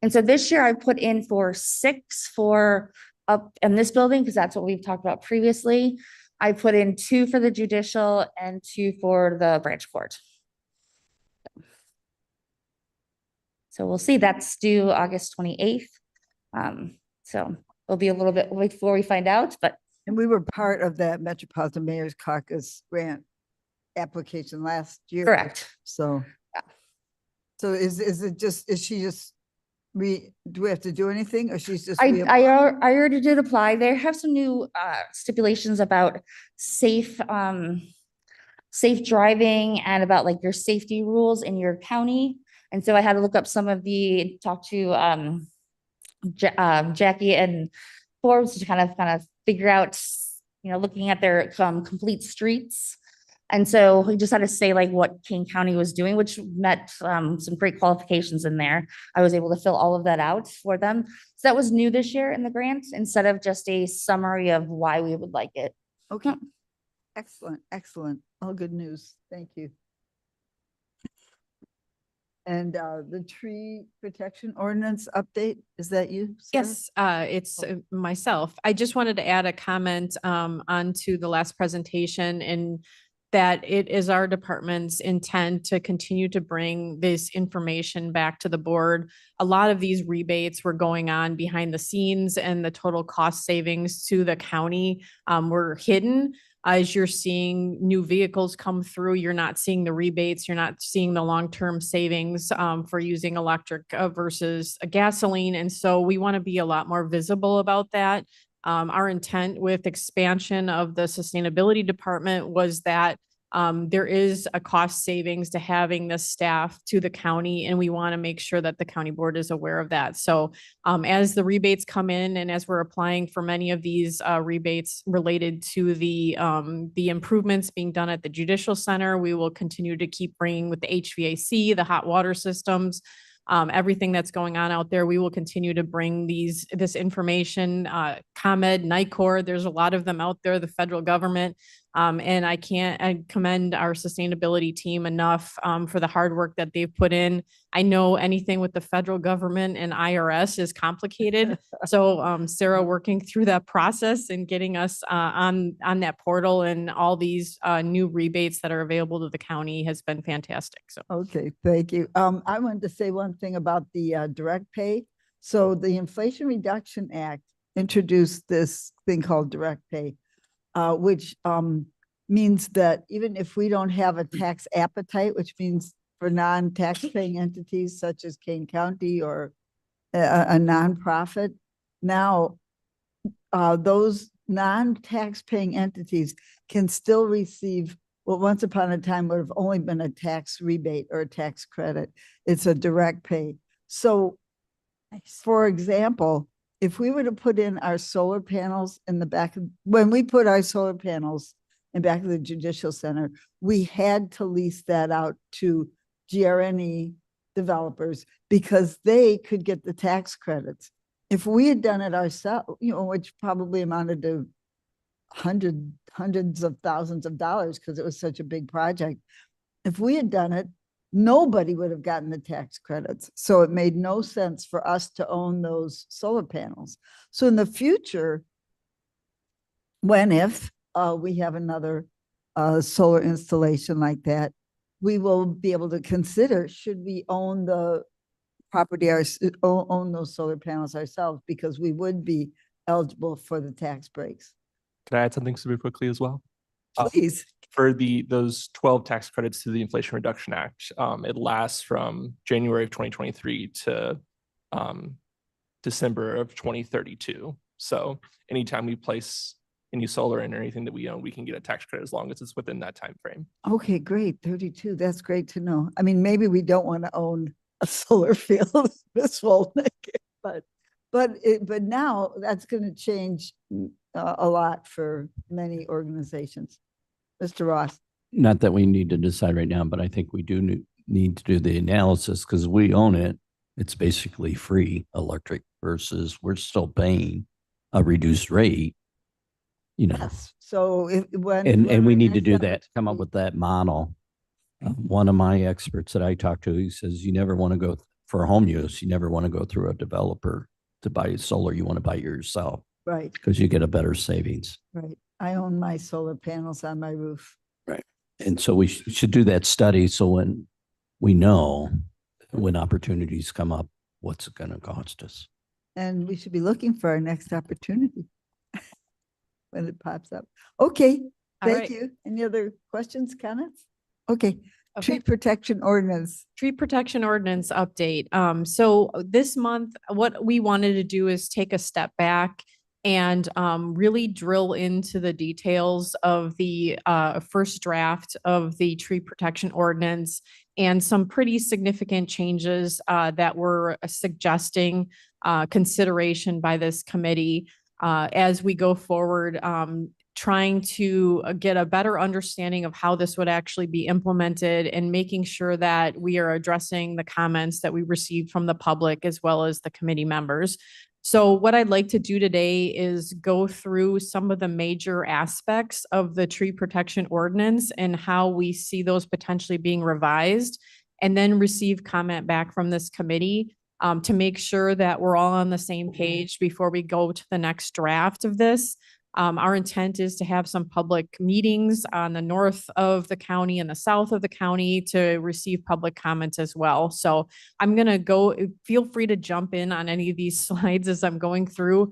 And so this year I put in for 6 for up in this building, because that's what we've talked about previously. I put in 2 for the judicial and 2 for the branch court. So we'll see, that's due August 28th. So it'll be a little bit before we find out, but And we were part of that Metropolitan Mayor's Caucus grant application last year. correct. So. Yeah. So is she just, do we have to do anything or she's just? I already did apply. They have some new stipulations about safe driving and about like your safety rules in your county. And so I had to look up some of talk to Jackie and Forbes to kind of figure out, you know, looking at their complete streets. And so we just had to say like what Kane County was doing, which met some great qualifications in there. I was able to fill all of that out for them. So that was new this year in the grant, instead of just a summary of why we would like it. Okay. Excellent, excellent. All good news. Thank you. And the tree protection ordinance update, is that you? Sarah? Yes, it's myself. I just wanted to add a comment onto the last presentation, and that it is our department's intent to continue to bring this information back to the board. A lot of these rebates were going on behind the scenes, and the total cost savings to the county were hidden. As you're seeing new vehicles come through, you're not seeing the rebates, you're not seeing the long-term savings for using electric versus a gasoline. And so we want to be a lot more visible about that. Our intent with expansion of the sustainability department was that there is a cost savings to having the staff to the county, and we want to make sure that the county board is aware of that. So as the rebates come in and as we're applying for many of these rebates related to the improvements being done at the judicial center, we will continue to keep bringing with the HVAC, the hot water systems, everything that's going on out there. We will continue to bring this information, ComEd, NICOR, there's a lot of them out there, the federal government. And I commend our sustainability team enough for the hard work that they've put in. I know anything with the federal government and IRS is complicated. So Sarah working through that process and getting us on that portal and all these new rebates that are available to the county has been fantastic. So. Okay, thank you. I wanted to say one thing about the direct pay. So the Inflation Reduction Act introduced this thing called direct pay, which means that even if we don't have a tax appetite, which means for non-tax paying entities such as Kane County or a nonprofit, now those non-tax paying entities can still receive what once upon a time would have only been a tax rebate or a tax credit. It's a direct pay. So for example, if we were to put in our solar panels in the back of, when we put our solar panels in back of the judicial center, we had to lease that out to GRNE developers because they could get the tax credits. If we had done it ourselves, you know, which probably amounted to hundreds of thousands of dollars because it was such a big project. If we had done it, nobody would have gotten the tax credits. So it made no sense for us to own those solar panels. So in the future, if we have another solar installation like that, we will be able to consider, should we own the property, own those solar panels ourselves, because we would be eligible for the tax breaks? Can I add something super quickly as well? Please. For those 12 tax credits to the Inflation Reduction Act, it lasts from January of 2023 to December of 2032. So anytime we place any solar in or anything that we own, we can get a tax credit as long as it's within that time frame. Okay, great. 32. That's great to know. I mean, maybe we don't want to own a solar field this whole thing, but now that's going to change a lot for many organizations. Mr. Ross. Not that we need to decide right now, but I think we do need to do the analysis because we own it. It's basically free electric versus we're still paying a reduced rate, you know. Yes. So when. And we need to next do that, come up with that model. One of my experts that I talked to, he says, you never want to go for home use. You never want to go through a developer to buy solar. You want to buy it yourself Right, because you get a better savings. right. I own my solar panels on my roof. And so we should do that study. So when we know when opportunities come up, what's it going to cost us? And we should be looking for our next opportunity when it pops up. Okay, All thank right. you. Any other questions, comments? Okay, tree Okay. protection ordinance. Tree protection ordinance update. So this month, what we wanted to do is take a step back and really drill into the details of the first draft of the tree protection ordinance and some pretty significant changes that we're suggesting consideration by this committee as we go forward, trying to get a better understanding of how this would actually be implemented and making sure that we are addressing the comments that we received from the public as well as the committee members. So what I'd like to do today is go through some of the major aspects of the tree protection ordinance and how we see those potentially being revised, and then receive comment back from this committee to make sure that we're all on the same page before we go to the next draft of this. Our intent is to have some public meetings on the north of the county and the south of the county to receive public comments as well. So I'm going to go, feel free to jump in on any of these slides as I'm going through.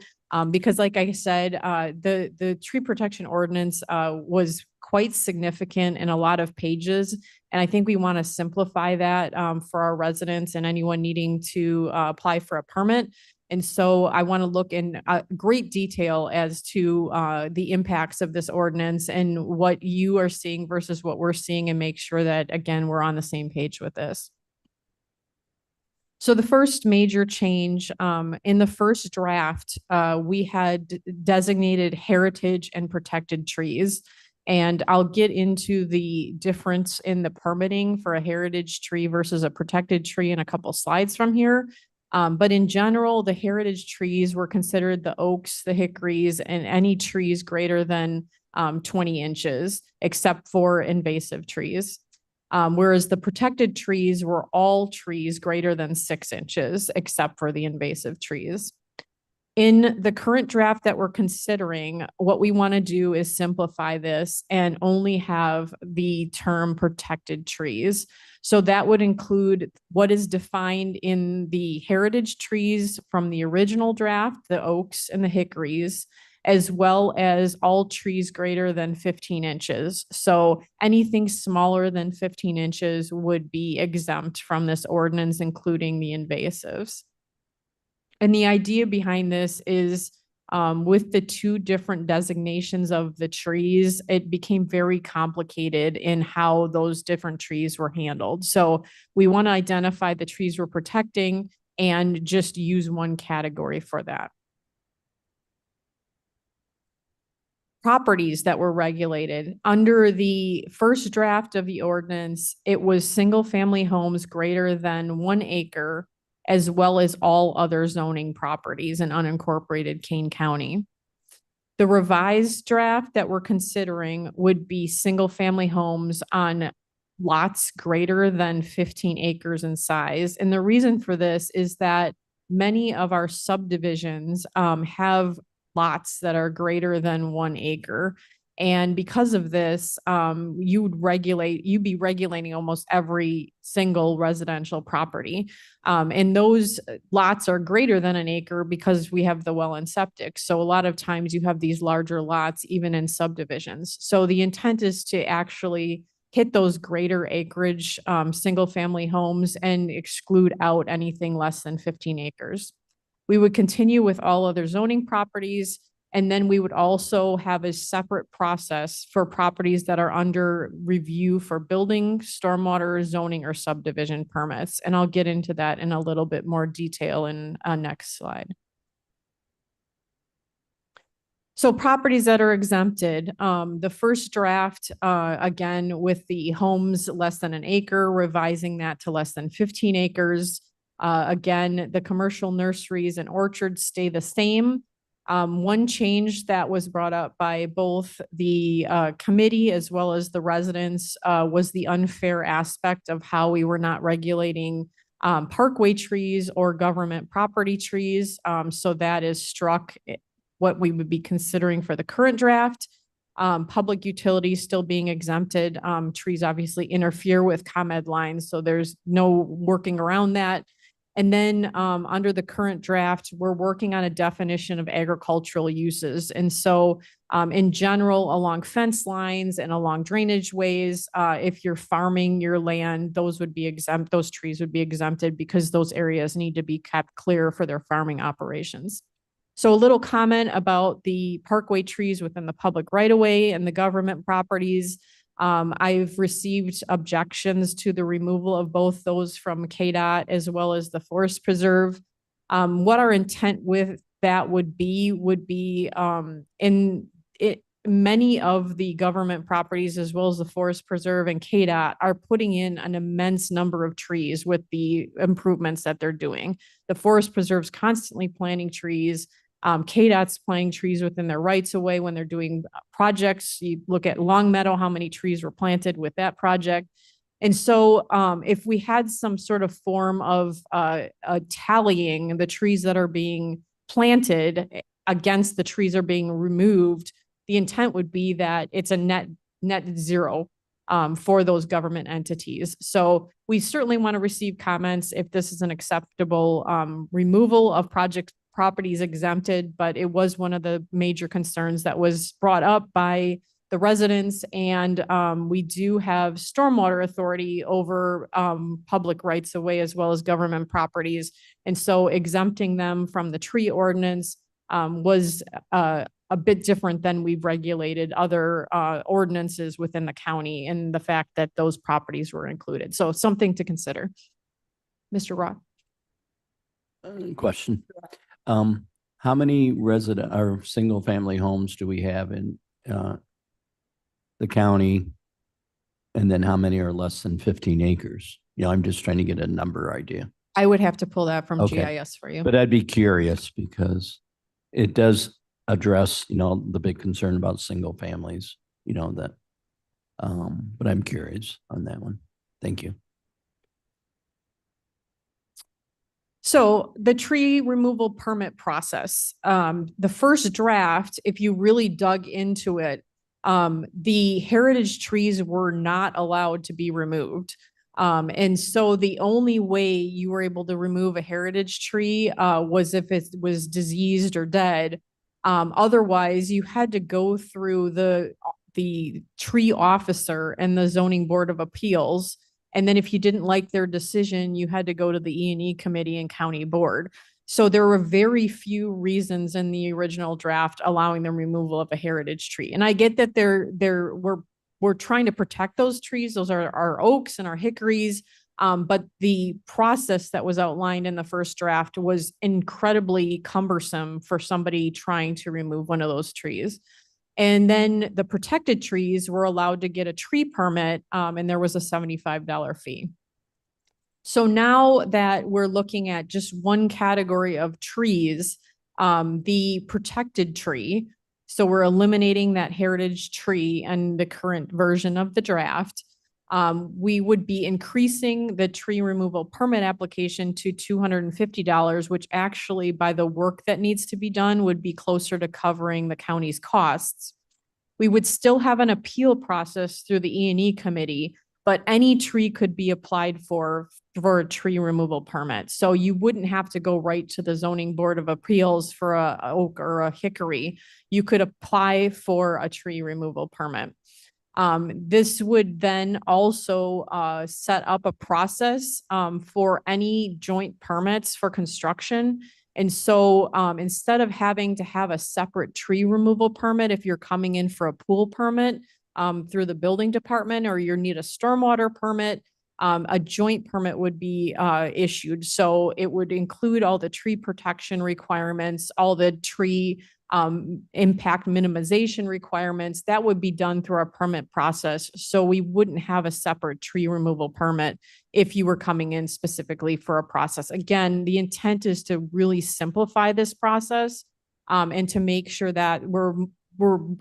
Because like I said, the tree protection ordinance was quite significant in a lot of pages. And I think we want to simplify that for our residents and anyone needing to apply for a permit. And so I want to look in great detail as to the impacts of this ordinance and what you are seeing versus what we're seeing, and make sure that, again, we're on the same page with this. So the first major change in the first draft, we had designated heritage and protected trees. And I'll get into the difference in the permitting for a heritage tree versus a protected tree in a couple slides from here. But in general, the heritage trees were considered the oaks, the hickories, and any trees greater than 20 inches, except for invasive trees. Whereas the protected trees were all trees greater than 6 inches, except for the invasive trees. In the current draft that we're considering, what we want to do is simplify this and only have the term protected trees. So that would include what is defined in the heritage trees from the original draft, the oaks and the hickories, as well as all trees greater than 15 inches. So anything smaller than 15 inches would be exempt from this ordinance, including the invasives. And the idea behind this is with the two different designations of the trees, it became very complicated in how those different trees were handled. So we want to identify the trees we're protecting and just use one category for that. Properties that were regulated. Under the first draft of the ordinance, it was single-family homes greater than 1 acre, as well as all other zoning properties in unincorporated Kane County. The revised draft that we're considering would be single-family homes on lots greater than 15 acres in size. And the reason for this is that many of our subdivisions have lots that are greater than 1 acre. And because of this, you'd be regulating almost every single residential property. And those lots are greater than an acre because we have the well and septic. So a lot of times you have these larger lots, even in subdivisions. So the intent is to actually hit those greater acreage, single-family homes and exclude out anything less than 15 acres. We would continue with all other zoning properties. And then we would also have a separate process for properties that are under review for building, stormwater, zoning, or subdivision permits. And I'll get into that in a little bit more detail in next slide. So properties that are exempted, the first draft, again, with the homes less than an acre, revising that to less than 15 acres. Again, the commercial nurseries and orchards stay the same. One change that was brought up by both the committee as well as the residents was the unfair aspect of how we were not regulating parkway trees or government property trees. So that is struck what we would be considering for the current draft. Public utilities still being exempted. Trees obviously interfere with ComEd lines, so there's no working around that. And then under the current draft, we're working on a definition of agricultural uses. And so in general, along fence lines and along drainage ways, if you're farming your land, those would be exempt, those trees would be exempted because those areas need to be kept clear for their farming operations. So a little comment about the parkway trees within the public right-of-way and the government properties. I've received objections to the removal of both those from KDOT as well as the Forest Preserve. What our intent with that would be many of the government properties as well as the Forest Preserve and KDOT are putting in an immense number of trees with the improvements that they're doing. The Forest Preserve's constantly planting trees. KDOT's planting trees within their rights of way when they're doing projects. You look at Long Meadow, how many trees were planted with that project. And so if we had some sort of form of tallying the trees that are being planted against the trees are being removed, the intent would be that it's a net zero for those government entities. So we certainly want to receive comments if this is an acceptable removal of properties exempted, but it was one of the major concerns that was brought up by the residents. And we do have stormwater authority over public rights of way as well as government properties. And so exempting them from the tree ordinance was a bit different than we've regulated other ordinances within the county and the fact that those properties were included. So something to consider. Mr. Roth. Question. How many resident or single family homes do we have in the county? And then how many are less than 15 acres? You know, I'm just trying to get a number idea. I would have to pull that from Okay. GIS for you. But I'd be curious because it does address, you know, the big concern about single families, you know, that, but I'm curious on that one. Thank you. So the tree removal permit process, the first draft, if you really dug into it, the heritage trees were not allowed to be removed. And so the only way you were able to remove a heritage tree was if it was diseased or dead. Otherwise, you had to go through the tree officer and the zoning board of appeals. And then if you didn't like their decision, you had to go to the E&E committee and county board. So there were very few reasons in the original draft allowing the removal of a heritage tree. And I get that we're trying to protect those trees. Those are our oaks and our hickories. But the process that was outlined in the first draft was incredibly cumbersome for somebody trying to remove one of those trees. And then the protected trees were allowed to get a tree permit, and there was a $75 fee. So now that we're looking at just one category of trees, the protected tree, so we're eliminating that heritage tree and the current version of the draft. We would be increasing the tree removal permit application to $250, which actually by the work that needs to be done would be closer to covering the county's costs. We would still have an appeal process through the E&E committee, but any tree could be applied for a tree removal permit. So you wouldn't have to go right to the zoning board of appeals for a oak or a hickory. You could apply for a tree removal permit. This would then also set up a process for any joint permits for construction. And so instead of having to have a separate tree removal permit, if you're coming in for a pool permit through the building department, or you need a stormwater permit, a joint permit would be issued. So it would include all the tree protection requirements, all the tree impact minimization requirements. That would be done through our permit process. So we wouldn't have a separate tree removal permit if you were coming in specifically for a process. Again, the intent is to really simplify this process and to make sure that we're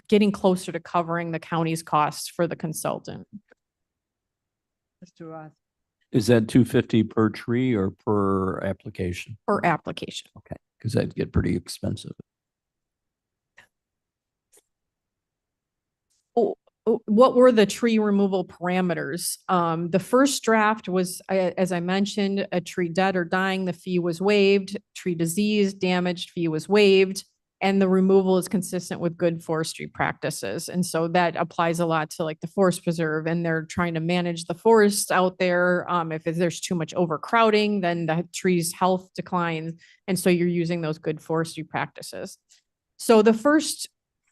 getting closer to covering the county's costs for the consultant. Mr. Roth. Is that 250 per tree or per application? Per application. Okay, because that'd get pretty expensive. What were the tree removal parameters? The first draft was, as I mentioned, a tree dead or dying, the fee was waived, tree diseased, damaged, fee was waived, and the removal is consistent with good forestry practices. And so that applies a lot to like the forest preserve, and they're trying to manage the forest out there. If there's too much overcrowding, then the tree's health declines. And so you're using those good forestry practices. So the first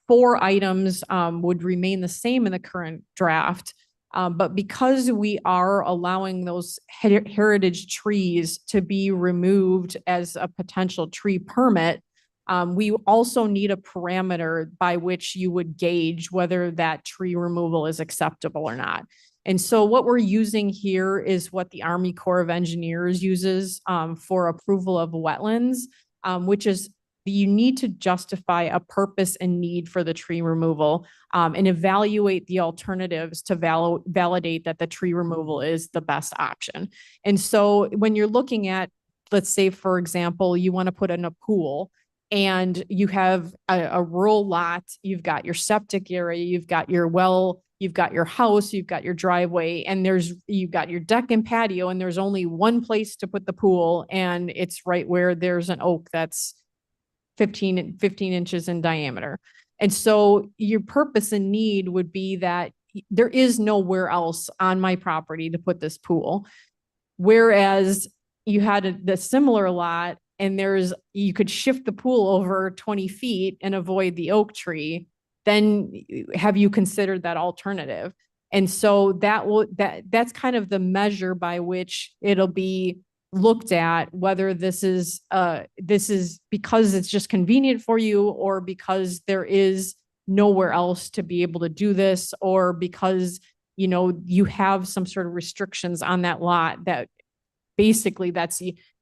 4 items would remain the same in the current draft. But because we are allowing those heritage trees to be removed as a potential tree permit, we also need a parameter by which you would gauge whether that tree removal is acceptable or not. And so what we're using here is what the Army Corps of Engineers uses for approval of wetlands, which is you need to justify a purpose and need for the tree removal and evaluate the alternatives to validate that the tree removal is the best option. And so when you're looking at, let's say, for example, you want to put in a pool and you have a rural lot, you've got your septic area, you've got your well, you've got your house, you've got your driveway, and you've got your deck and patio, and there's only one place to put the pool, and it's right where there's an oak that's 15 inches in diameter. And so your purpose and need would be that there is nowhere else on my property to put this pool. Whereas you had the similar lot and you could shift the pool over 20 feet and avoid the oak tree, then have you considered that alternative? And so that's kind of the measure by which it'll be looked at, whether this is because it's just convenient for you, or because there is nowhere else to be able to do this, or because you have some sort of restrictions on that lot that basically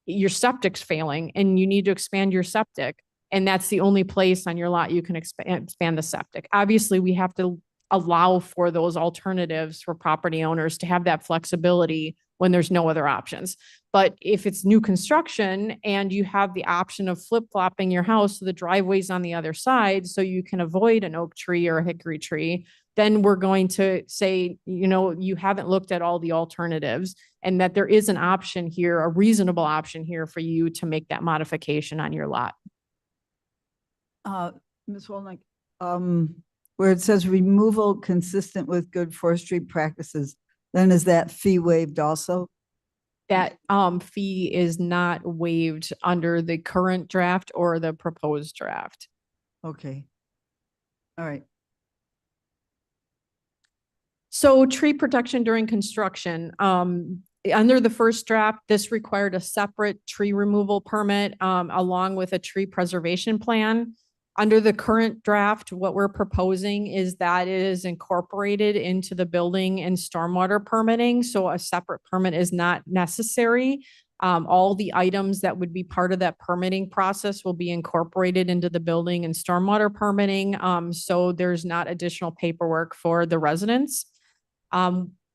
your septic's failing and you need to expand your septic, and that's the only place on your lot you can expand the septic. Obviously, we have to allow for those alternatives for property owners to have that flexibility when there's no other options. But if it's new construction and you have the option of flip-flopping your house so the driveway's on the other side so you can avoid an oak tree or a hickory tree, then we're going to say, you haven't looked at all the alternatives, and that there is an option here, a reasonable option here for you to make that modification on your lot. Ms. Wolnick, where it says removal consistent with good forestry practices, then is that fee waived also? That fee is not waived under the current draft or the proposed draft. Okay. All right. So tree protection during construction, under the first draft, this required a separate tree removal permit along with a tree preservation plan. Under the current draft, what we're proposing is that it is incorporated into the building and stormwater permitting, so a separate permit is not necessary. All the items that would be part of that permitting process will be incorporated into the building and stormwater permitting, so there's not additional paperwork for the residents.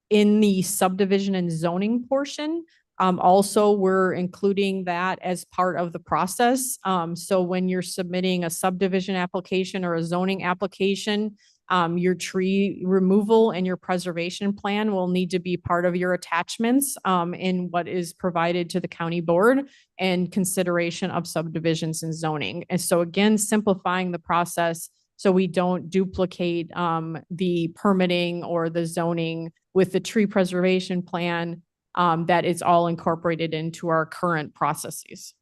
In the subdivision and zoning portion, also, we're including that as part of the process. So when you're submitting a subdivision application or a zoning application, Your tree removal and your preservation plan will need to be part of your attachments in what is provided to the county board and consideration of subdivisions and zoning. And so again, simplifying the process so we don't duplicate the permitting or the zoning with the tree preservation plan, that it's all incorporated into our current processes.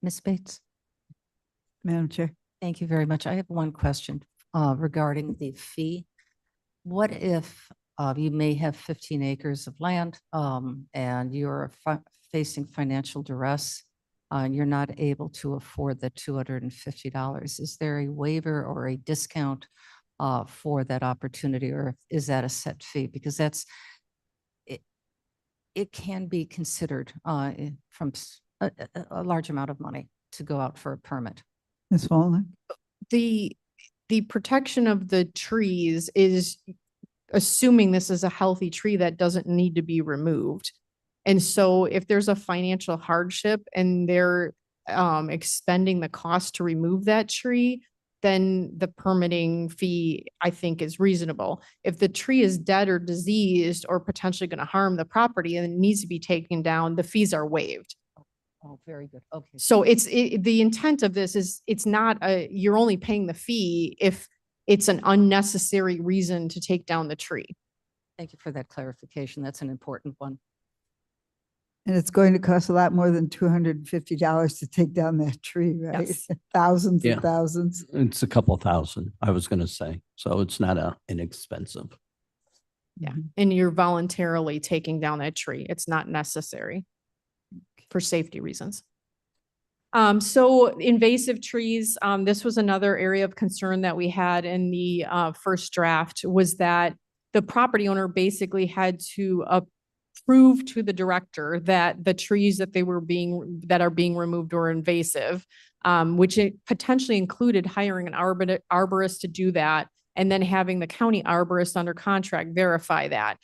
Ms. Bates, Madam Chair. thank you very much. I have one question regarding the fee. What if you may have 15 acres of land and you're facing financial duress and you're not able to afford the $250? Is there a waiver or a discount for that opportunity, or is that a set fee? Because it can be considered from a large amount of money to go out for a permit. Ms. Wallen? The protection of the trees is assuming this is a healthy tree that doesn't need to be removed. And so if there's a financial hardship and they're expending the cost to remove that tree, then the permitting fee, I think, is reasonable. If the tree is dead or diseased or potentially going to harm the property and it needs to be taken down, the fees are waived. Oh, very good. Okay. So the intent of this is it's not you're only paying the fee if it's an unnecessary reason to take down the tree. Thank you for that clarification. That's an important one. And it's going to cost a lot more than $250 to take down that tree, right? Yes. Thousands Yeah. and thousands. It's a couple thousand, I was gonna say. So it's not inexpensive. Yeah. And you're voluntarily taking down that tree. It's not necessary for safety reasons. So invasive trees, this was another area of concern that we had in the first draft, was that the property owner basically had to prove to the director that the trees that are being removed were invasive, which it potentially included hiring an arborist to do that, and then having the county arborist under contract verify that.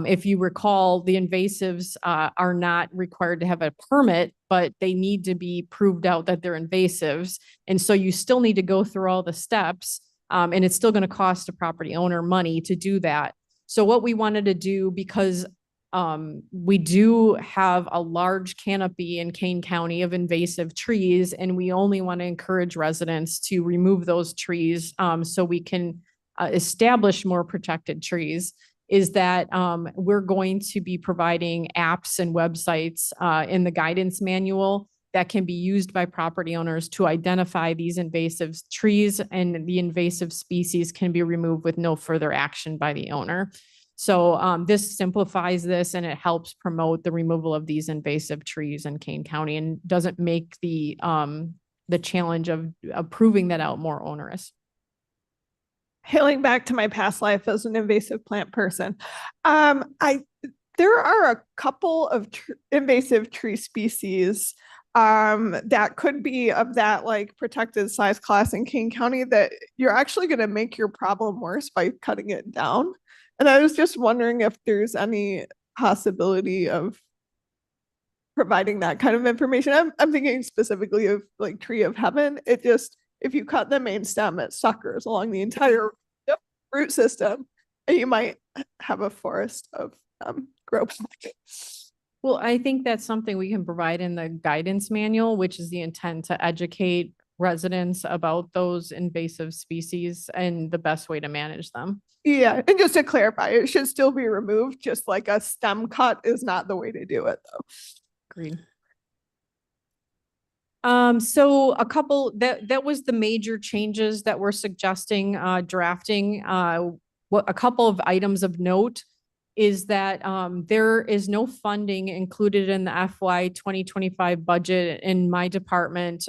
If you recall, the invasives are not required to have a permit, but they need to be proved out that they're invasives. And so you still need to go through all the steps, and it's still going to cost a property owner money to do that. So what we wanted to do, because we do have a large canopy in Kane County of invasive trees, and we only want to encourage residents to remove those trees so we can establish more protected trees, is that we're going to be providing apps and websites in the guidance manual that can be used by property owners to identify these invasive trees, and the invasive species can be removed with no further action by the owner. So this simplifies this, and it helps promote the removal of these invasive trees in Kane County, and doesn't make the challenge of proving that out more onerous. Hailing back to my past life as an invasive plant person, there are a couple of invasive tree species that could be of that like protected size class in Kane County that you're actually going to make your problem worse by cutting it down. And I was just wondering if there's any possibility of providing that kind of information. I'm thinking specifically of like Tree of Heaven. It just, if you cut the main stem, it suckers along the entire root system, and you might have a forest of growth. Well, I think that's something we can provide in the guidance manual, which is the intent to educate residents about those invasive species and the best way to manage them. Yeah, and just to clarify, it should still be removed, just like a stem cut is not the way to do it, though. Agreed. So a couple that was the major changes that we're suggesting drafting. What a couple of items of note is that there is no funding included in the FY 2025 budget in my department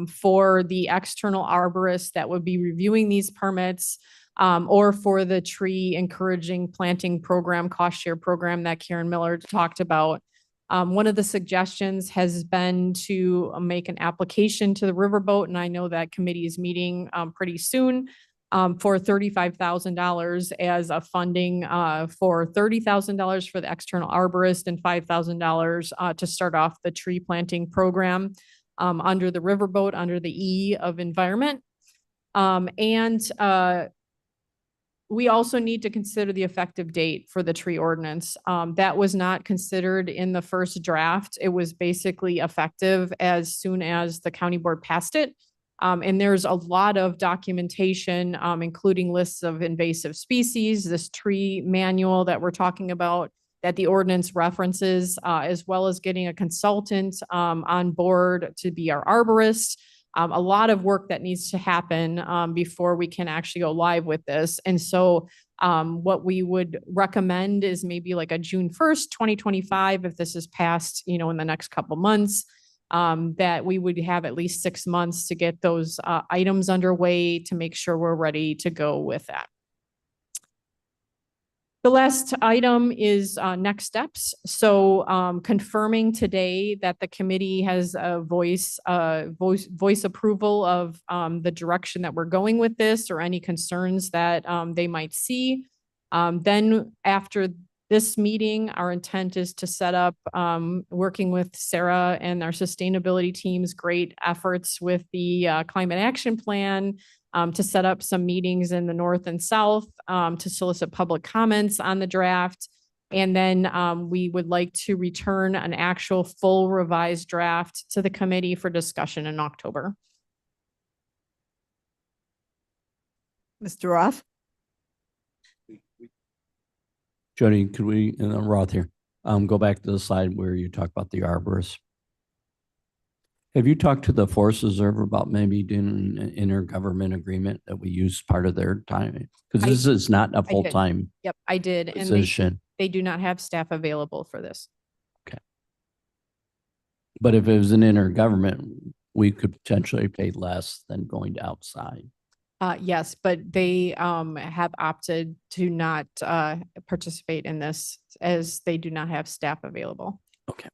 for the external arborist that would be reviewing these permits, or for the tree encouraging planting program, cost share program that Karen Miller talked about. One of the suggestions has been to make an application to the Riverboat, and I know that committee is meeting pretty soon for $35,000 as a funding for $30,000 for the external arborist and $5,000 to start off the tree planting program under the Riverboat, under the E of environment. We also need to consider the effective date for the tree ordinance. That was not considered in the first draft. It was basically effective as soon as the county board passed it. And there's a lot of documentation, including lists of invasive species, this tree manual that we're talking about, that the ordinance references, as well as getting a consultant on board to be our arborist. A lot of work that needs to happen before we can actually go live with this. And so what we would recommend is maybe like a June 1st, 2025, if this is passed, in the next couple months, that we would have at least 6 months to get those items underway to make sure we're ready to go with that. The last item is next steps. So confirming today that the committee has a voice approval of the direction that we're going with this, or any concerns that they might see. Then after this meeting, our intent is to set up, working with Sarah and our sustainability team's great efforts with the climate action plan, to set up some meetings in the north and south, to solicit public comments on the draft. And then we would like to return an actual full revised draft to the committee for discussion in October. Mr. Roth? Jody, could we, Roth here, go back to the slide where you talk about the arborists? Have you talked to the Forest Reserve about maybe doing an intergovernment agreement that we use part of their time? Because this is not a full-time Yep, I did. And position. they do not have staff available for this. But if it was an intergovernment, we could potentially pay less than going to outside. Yes, but they have opted to not participate in this, as they do not have staff available. Okay.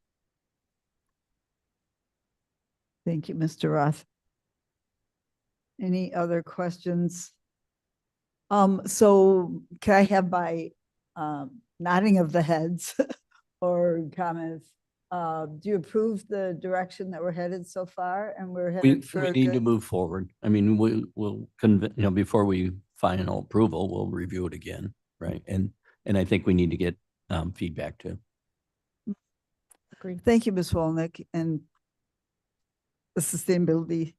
Thank you, Mr. Roth. Any other questions? So can I have by nodding of the heads or comments? Do you approve the direction that we're headed so far, and we're We headed for a need to good? move forward. I mean, we'll before we final approval, we'll review it again, right? And I think we need to get feedback too. Agreed. Thank you, Ms. Wolnick, and the Sustainability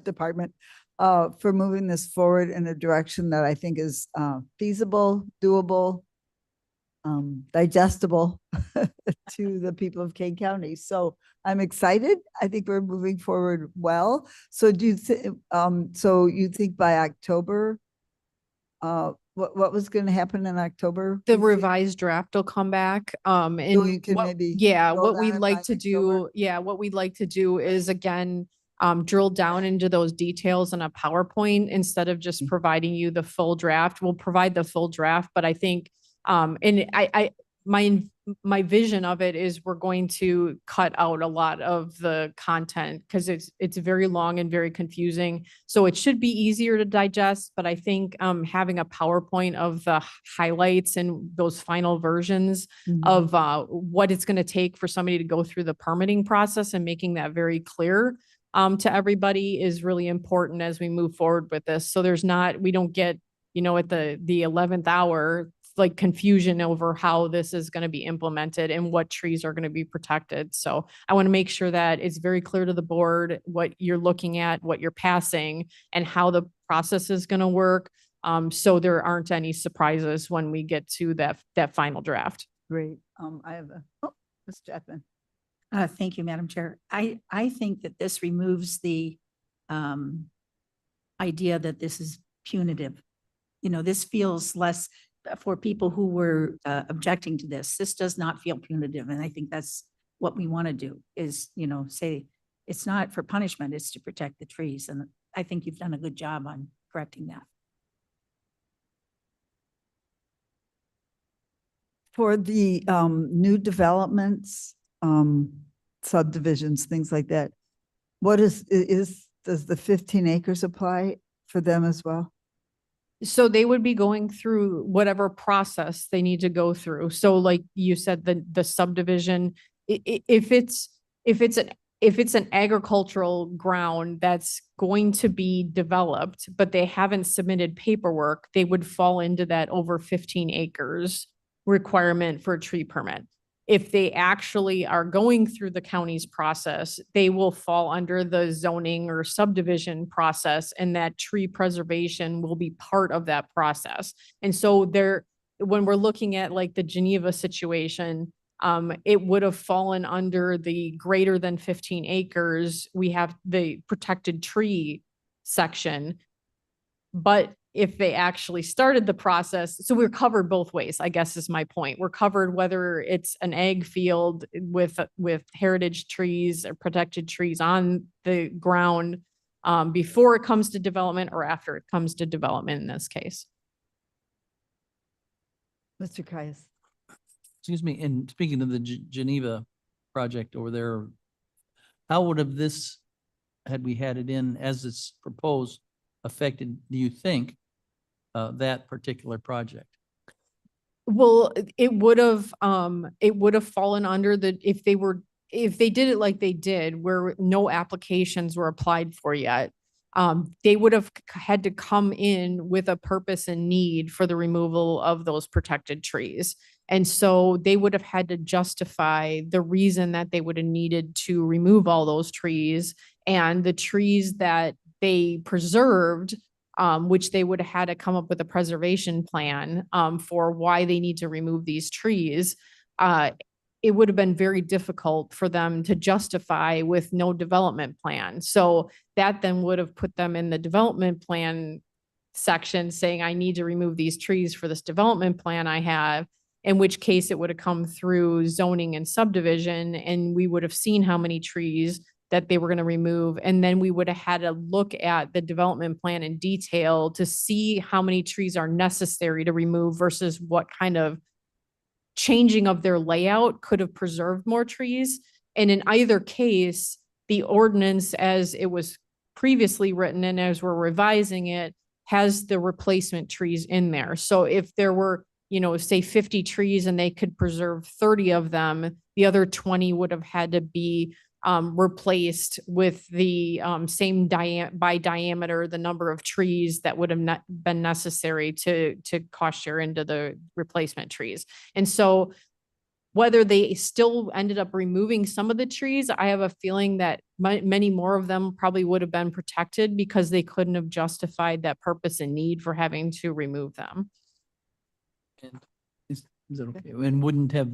Department for moving this forward in a direction that I think is feasible, doable, digestible to the people of Kane County. So I'm excited. I think we're moving forward well. So do you so you think by October, what was going to happen in October? The you think? revised draft will come back. And we can what- maybe yeah, vote what on we'd it like by to October? do, what we'd like to do is again, drill down into those details in a PowerPoint instead of just providing you the full draft. We'll provide the full draft, but I think, and my vision of it is we're going to cut out a lot of the content because it's very long and very confusing. So it should be easier to digest, but I think having a PowerPoint of the highlights and those final versions of what it's going to take for somebody to go through the permitting process and making that very clear to everybody is really important as we move forward with this. So we don't get, at the 11th hour, like confusion over how this is going to be implemented and what trees are going to be protected. So I want to make sure that it's very clear to the board what you're looking at, what you're passing, and how the process is going to work. So there aren't any surprises when we get to that final draft. Great. I have Ms. Chapman. Thank you, Madam Chair. I think that this removes the idea that this is punitive. This feels less for people who were objecting to this. This does not feel punitive. And I think that's what we want to do is, say it's not for punishment, it's to protect the trees. And I think you've done a good job on correcting that. For the new developments, subdivisions, things like that, what does the 15 acres apply for them as well? So they would be going through whatever process they need to go through. So like you said, the subdivision, if it's if it's an agricultural ground that's going to be developed, but they haven't submitted paperwork, they would fall into that over 15 acres requirement for a tree permit. If they actually are going through the county's process, they will fall under the zoning or subdivision process, and that tree preservation will be part of that process. And so when we're looking at like the Geneva situation, it would have fallen under the greater than 15 acres. We have the protected tree section. But if they actually started the process, so we're covered both ways, I guess is my point. We're covered whether it's an ag field with heritage trees or protected trees on the ground before it comes to development or after it comes to development in this case. Mr. Caius. Excuse me, and speaking of the Geneva project over there, how would have this, had we had it in as it's proposed, affected, do you think, that particular project? Well, it would have fallen under if they did it like they did, where no applications were applied for yet. They would have had to come in with a purpose and need for the removal of those protected trees. And so they would have had to justify the reason that they would have needed to remove all those trees, and the trees that they preserved, which they would have had to come up with a preservation plan for why they need to remove these trees. It would have been very difficult for them to justify with no development plan. So that then would have put them in the development plan section saying, I need to remove these trees for this development plan I have, in which case it would have come through zoning and subdivision, and we would have seen how many trees that they were going to remove. And then we would have had to look at the development plan in detail to see how many trees are necessary to remove versus what kind of changing of their layout could have preserved more trees. And in either case, the ordinance as it was previously written and as we're revising it has the replacement trees in there. So if there were, say 50 trees and they could preserve 30 of them, the other 20 would have had to be replaced with the same by diameter, the number of trees that would have been necessary to cost share into the replacement trees. And so whether they still ended up removing some of the trees, I have a feeling that many more of them probably would have been protected because they couldn't have justified that purpose and need for having to remove them. And is that okay? And wouldn't have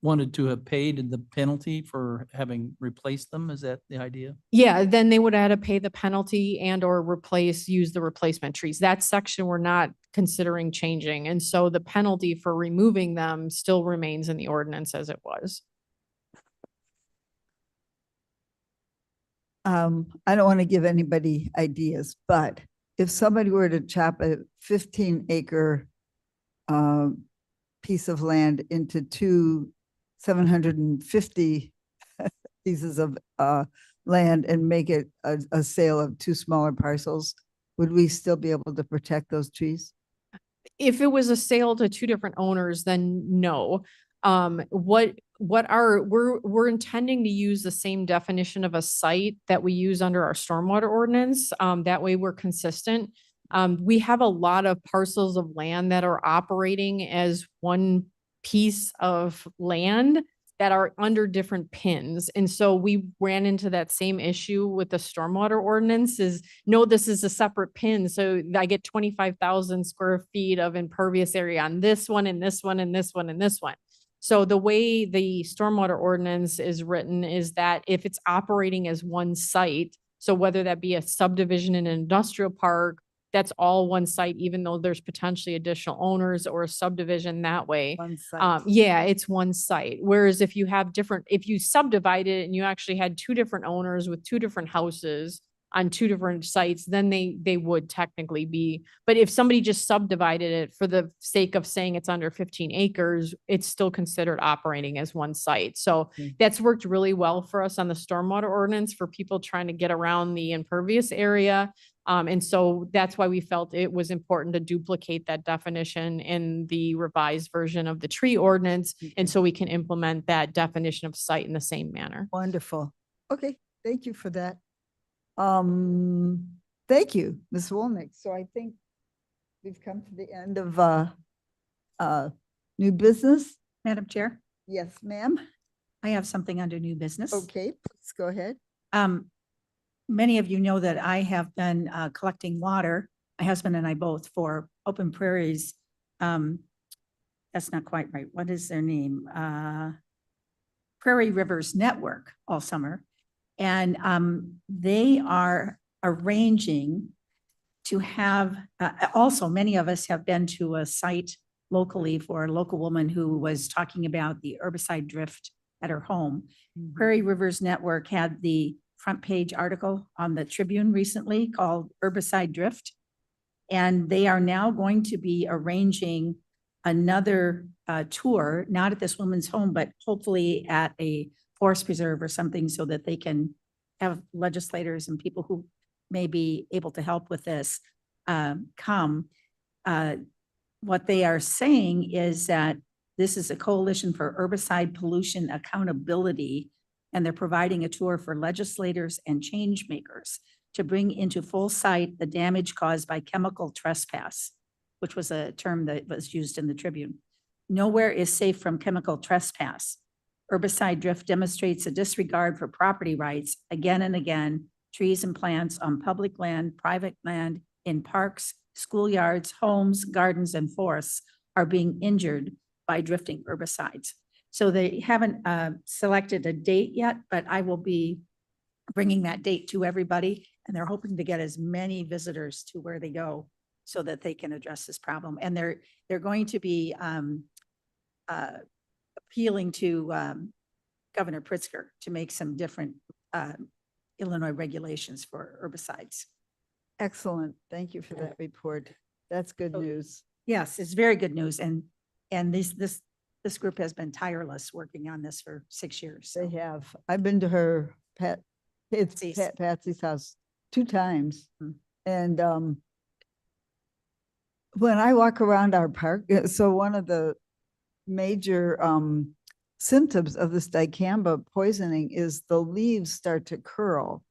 wanted to have paid the penalty for having replaced them? Is that the idea? Yeah, then they would have had to pay the penalty and or use the replacement trees. That section we're not considering changing. And so the penalty for removing them still remains in the ordinance as it was. I don't want to give anybody ideas, but if somebody were to chop a 15-acre piece of land into two 750 pieces of land and make it a sale of two smaller parcels, would we still be able to protect those trees? If it was a sale to two different owners, then no. We're intending to use the same definition of a site that we use under our stormwater ordinance. That way we're consistent. We have a lot of parcels of land that are operating as one piece of land that are under different pins. And so we ran into that same issue with the stormwater ordinance is, no, this is a separate pin. So I get 25,000 square feet of impervious area on this one and this one and this one and this one. So the way the stormwater ordinance is written is that if it's operating as one site, so whether that be a subdivision in an industrial park, that's all one site, even though there's potentially additional owners or a subdivision that way. One site. Yeah, it's one site. Whereas if you subdivide it and you actually had two different owners with two different houses on two different sites, then they would technically be. But if somebody just subdivided it for the sake of saying it's under 15 acres, it's still considered operating as one site. So that's worked really well for us on the stormwater ordinance for people trying to get around the impervious area. And so that's why we felt it was important to duplicate that definition in the revised version of the tree ordinance. And so we can implement that definition of site in the same manner. Wonderful. Okay, thank you for that. Thank you, Ms. Wolnick. So I think we've come to the end of new business. Madam Chair, Yes, ma'am. I have something under new business. Okay, please go ahead. Many of you know that I have been collecting water, my husband and I both, for Open Prairies. That's not quite right. What is their name? Prairie Rivers Network all summer. And they are arranging to have, also, many of us have been to a site locally for a local woman who was talking about the herbicide drift at her home. Prairie Rivers Network had the front page article on the Tribune recently called Herbicide Drift. And they are now going to be arranging another tour, not at this woman's home, but hopefully at a forest preserve or something, so that they can have legislators and people who may be able to help with this come. What they are saying is that this is a coalition for herbicide pollution accountability, and they're providing a tour for legislators and change makers to bring into full sight the damage caused by chemical trespass, which was a term that was used in the Tribune. Nowhere is safe from chemical trespass. Herbicide drift demonstrates a disregard for property rights again and again. Trees and plants on public land, private land, in parks, schoolyards, homes, gardens, and forests are being injured by drifting herbicides. So they haven't selected a date yet, but I will be bringing that date to everybody. And they're hoping to get as many visitors to where they go so that they can address this problem. And they're going to be appealing to Governor Pritzker to make some different Illinois regulations for herbicides. Excellent. Thank you for that report. That's good news. Yes, it's very good news. And this group has been tireless working on this for 6 years. They So have. I've been to her Patsy's. Patsy's house 2 times. Hmm. And when I walk around our park, so one of the major symptoms of this dicamba poisoning is the leaves start to curl.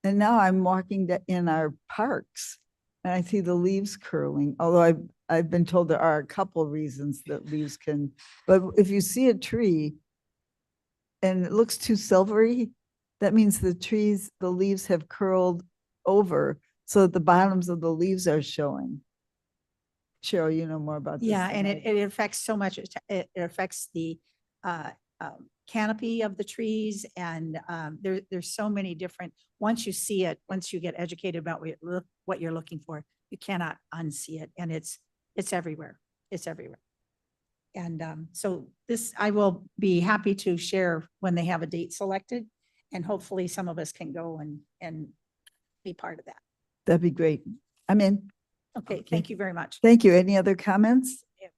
And now I'm walking in our parks and I see the leaves curling, although I've been told there are a couple reasons that leaves can, but if you see a tree and it looks too silvery, that means the leaves have curled over so that the bottoms of the leaves are showing. Cheryl, you know more about this. Yeah, than and I it affects so much. It affects the canopy of the trees, and there's so many different, once you see it, once you get educated about what you're looking for, you cannot unsee it, and it's everywhere. It's everywhere. And so this, I will be happy to share when they have a date selected, and hopefully some of us can go and be part of that. That'd be great. I'm in. Okay, thank you very much. Thank you. Any other comments? Yeah.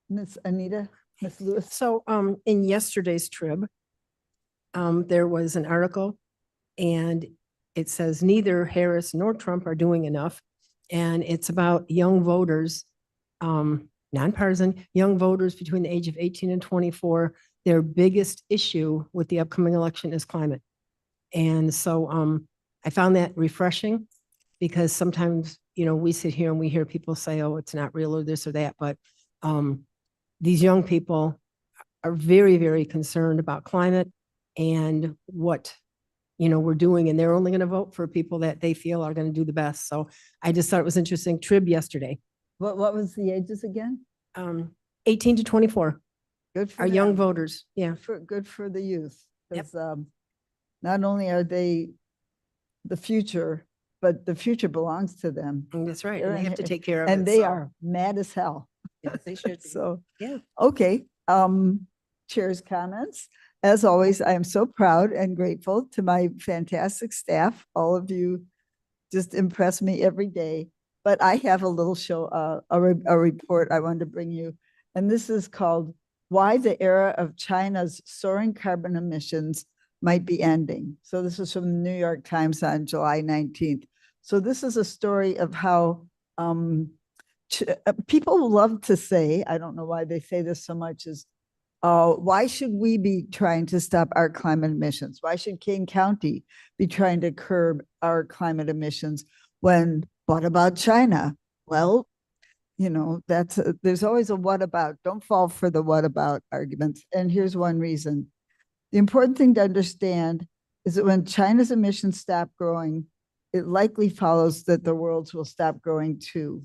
Miss Anita, Miss Lewis? So in yesterday's Trib, there was an article and it says neither Harris nor Trump are doing enough. And it's about young voters, nonpartisan, young voters between the age of 18 and 24. Their biggest issue with the upcoming election is climate. And so I found that refreshing because sometimes, you know, we sit here and we hear people say, oh, it's not real or this or that. But these young people are very, very concerned about climate and what, you know, we're doing, and they're only going to vote for people that they feel are going to do the best. So I just thought it was interesting. Trib yesterday, What was the ages again? 18 to 24 Good for are young them. voters. Yeah. Good for the youth. Yep. Because not only are they the future, but the future belongs to them. That's right. They're And they have to in- take care of it. And they so- are mad as hell. Yes, they should be. So, Yeah. okay, Chair's comments. As always, I am so proud and grateful to my fantastic staff. All of you just impress me every day. But I have a little show, a report I wanted to bring you. And this is called Why the Era of China's Soaring Carbon Emissions Might Be Ending. So this is from the New York Times on July 19th. So this is a story of how people love to say, I don't know why they say this so much, is Why should we be trying to stop our climate emissions? Why should Kane County be trying to curb our climate emissions when, what about China? Well, there's always a what about. Don't fall for the what about arguments. And here's one reason. The important thing to understand is that when China's emissions stop growing, it likely follows that the world's will stop growing too.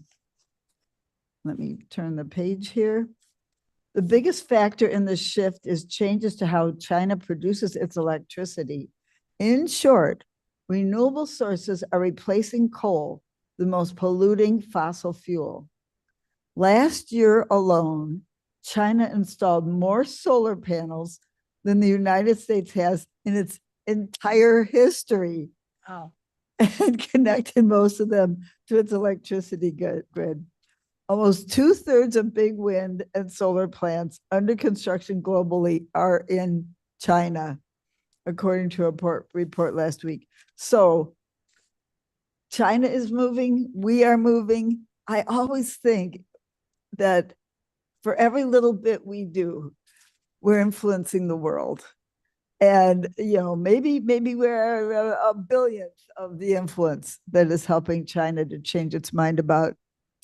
Let me turn the page here. The biggest factor in this shift is changes to how China produces its electricity. In short, renewable sources are replacing coal, the most polluting fossil fuel. Last year alone, China installed more solar panels than the United States has in its entire history. Oh. And connected most of them to its electricity grid. Almost 2/3 of big wind and solar plants under construction globally are in China, according to a report last week. So China is moving, we are moving. I always think that for every little bit we do, we're influencing the world. And, maybe we're a billionth of the influence that is helping China to change its mind about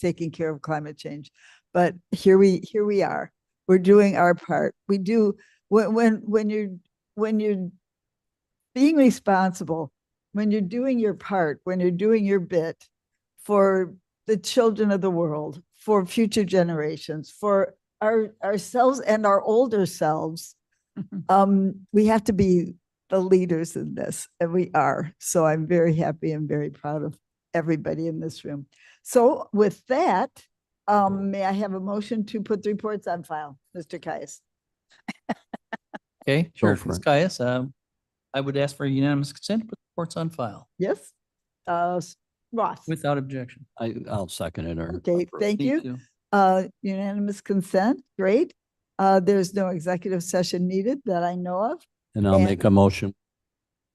taking care of climate change. But here we are. We're doing our part. We do when you're being responsible, when you're doing your part, when you're doing your bit for the children of the world, for future generations, for ourselves and our older selves, we have to be the leaders in this, and we are. So I'm very happy and very proud of everybody in this room. So with that, may I have a motion to put the reports on file, Mr. Caius? Okay, sure. for Ms. it. Caius, I would ask for unanimous consent to put the reports on file Yes. Ross? without objection. I'll second it or. Okay, thank Me you. too. Unanimous consent, great. There's no executive session needed that I know of. And I'll And- make a motion.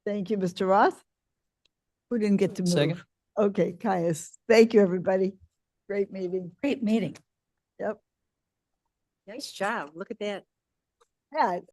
Thank you, Mr. Roth. Who didn't get to move? Second. Okay, Caius. Thank you, everybody. Great meeting. Great meeting. Yep. Nice job. Look at that. Yeah,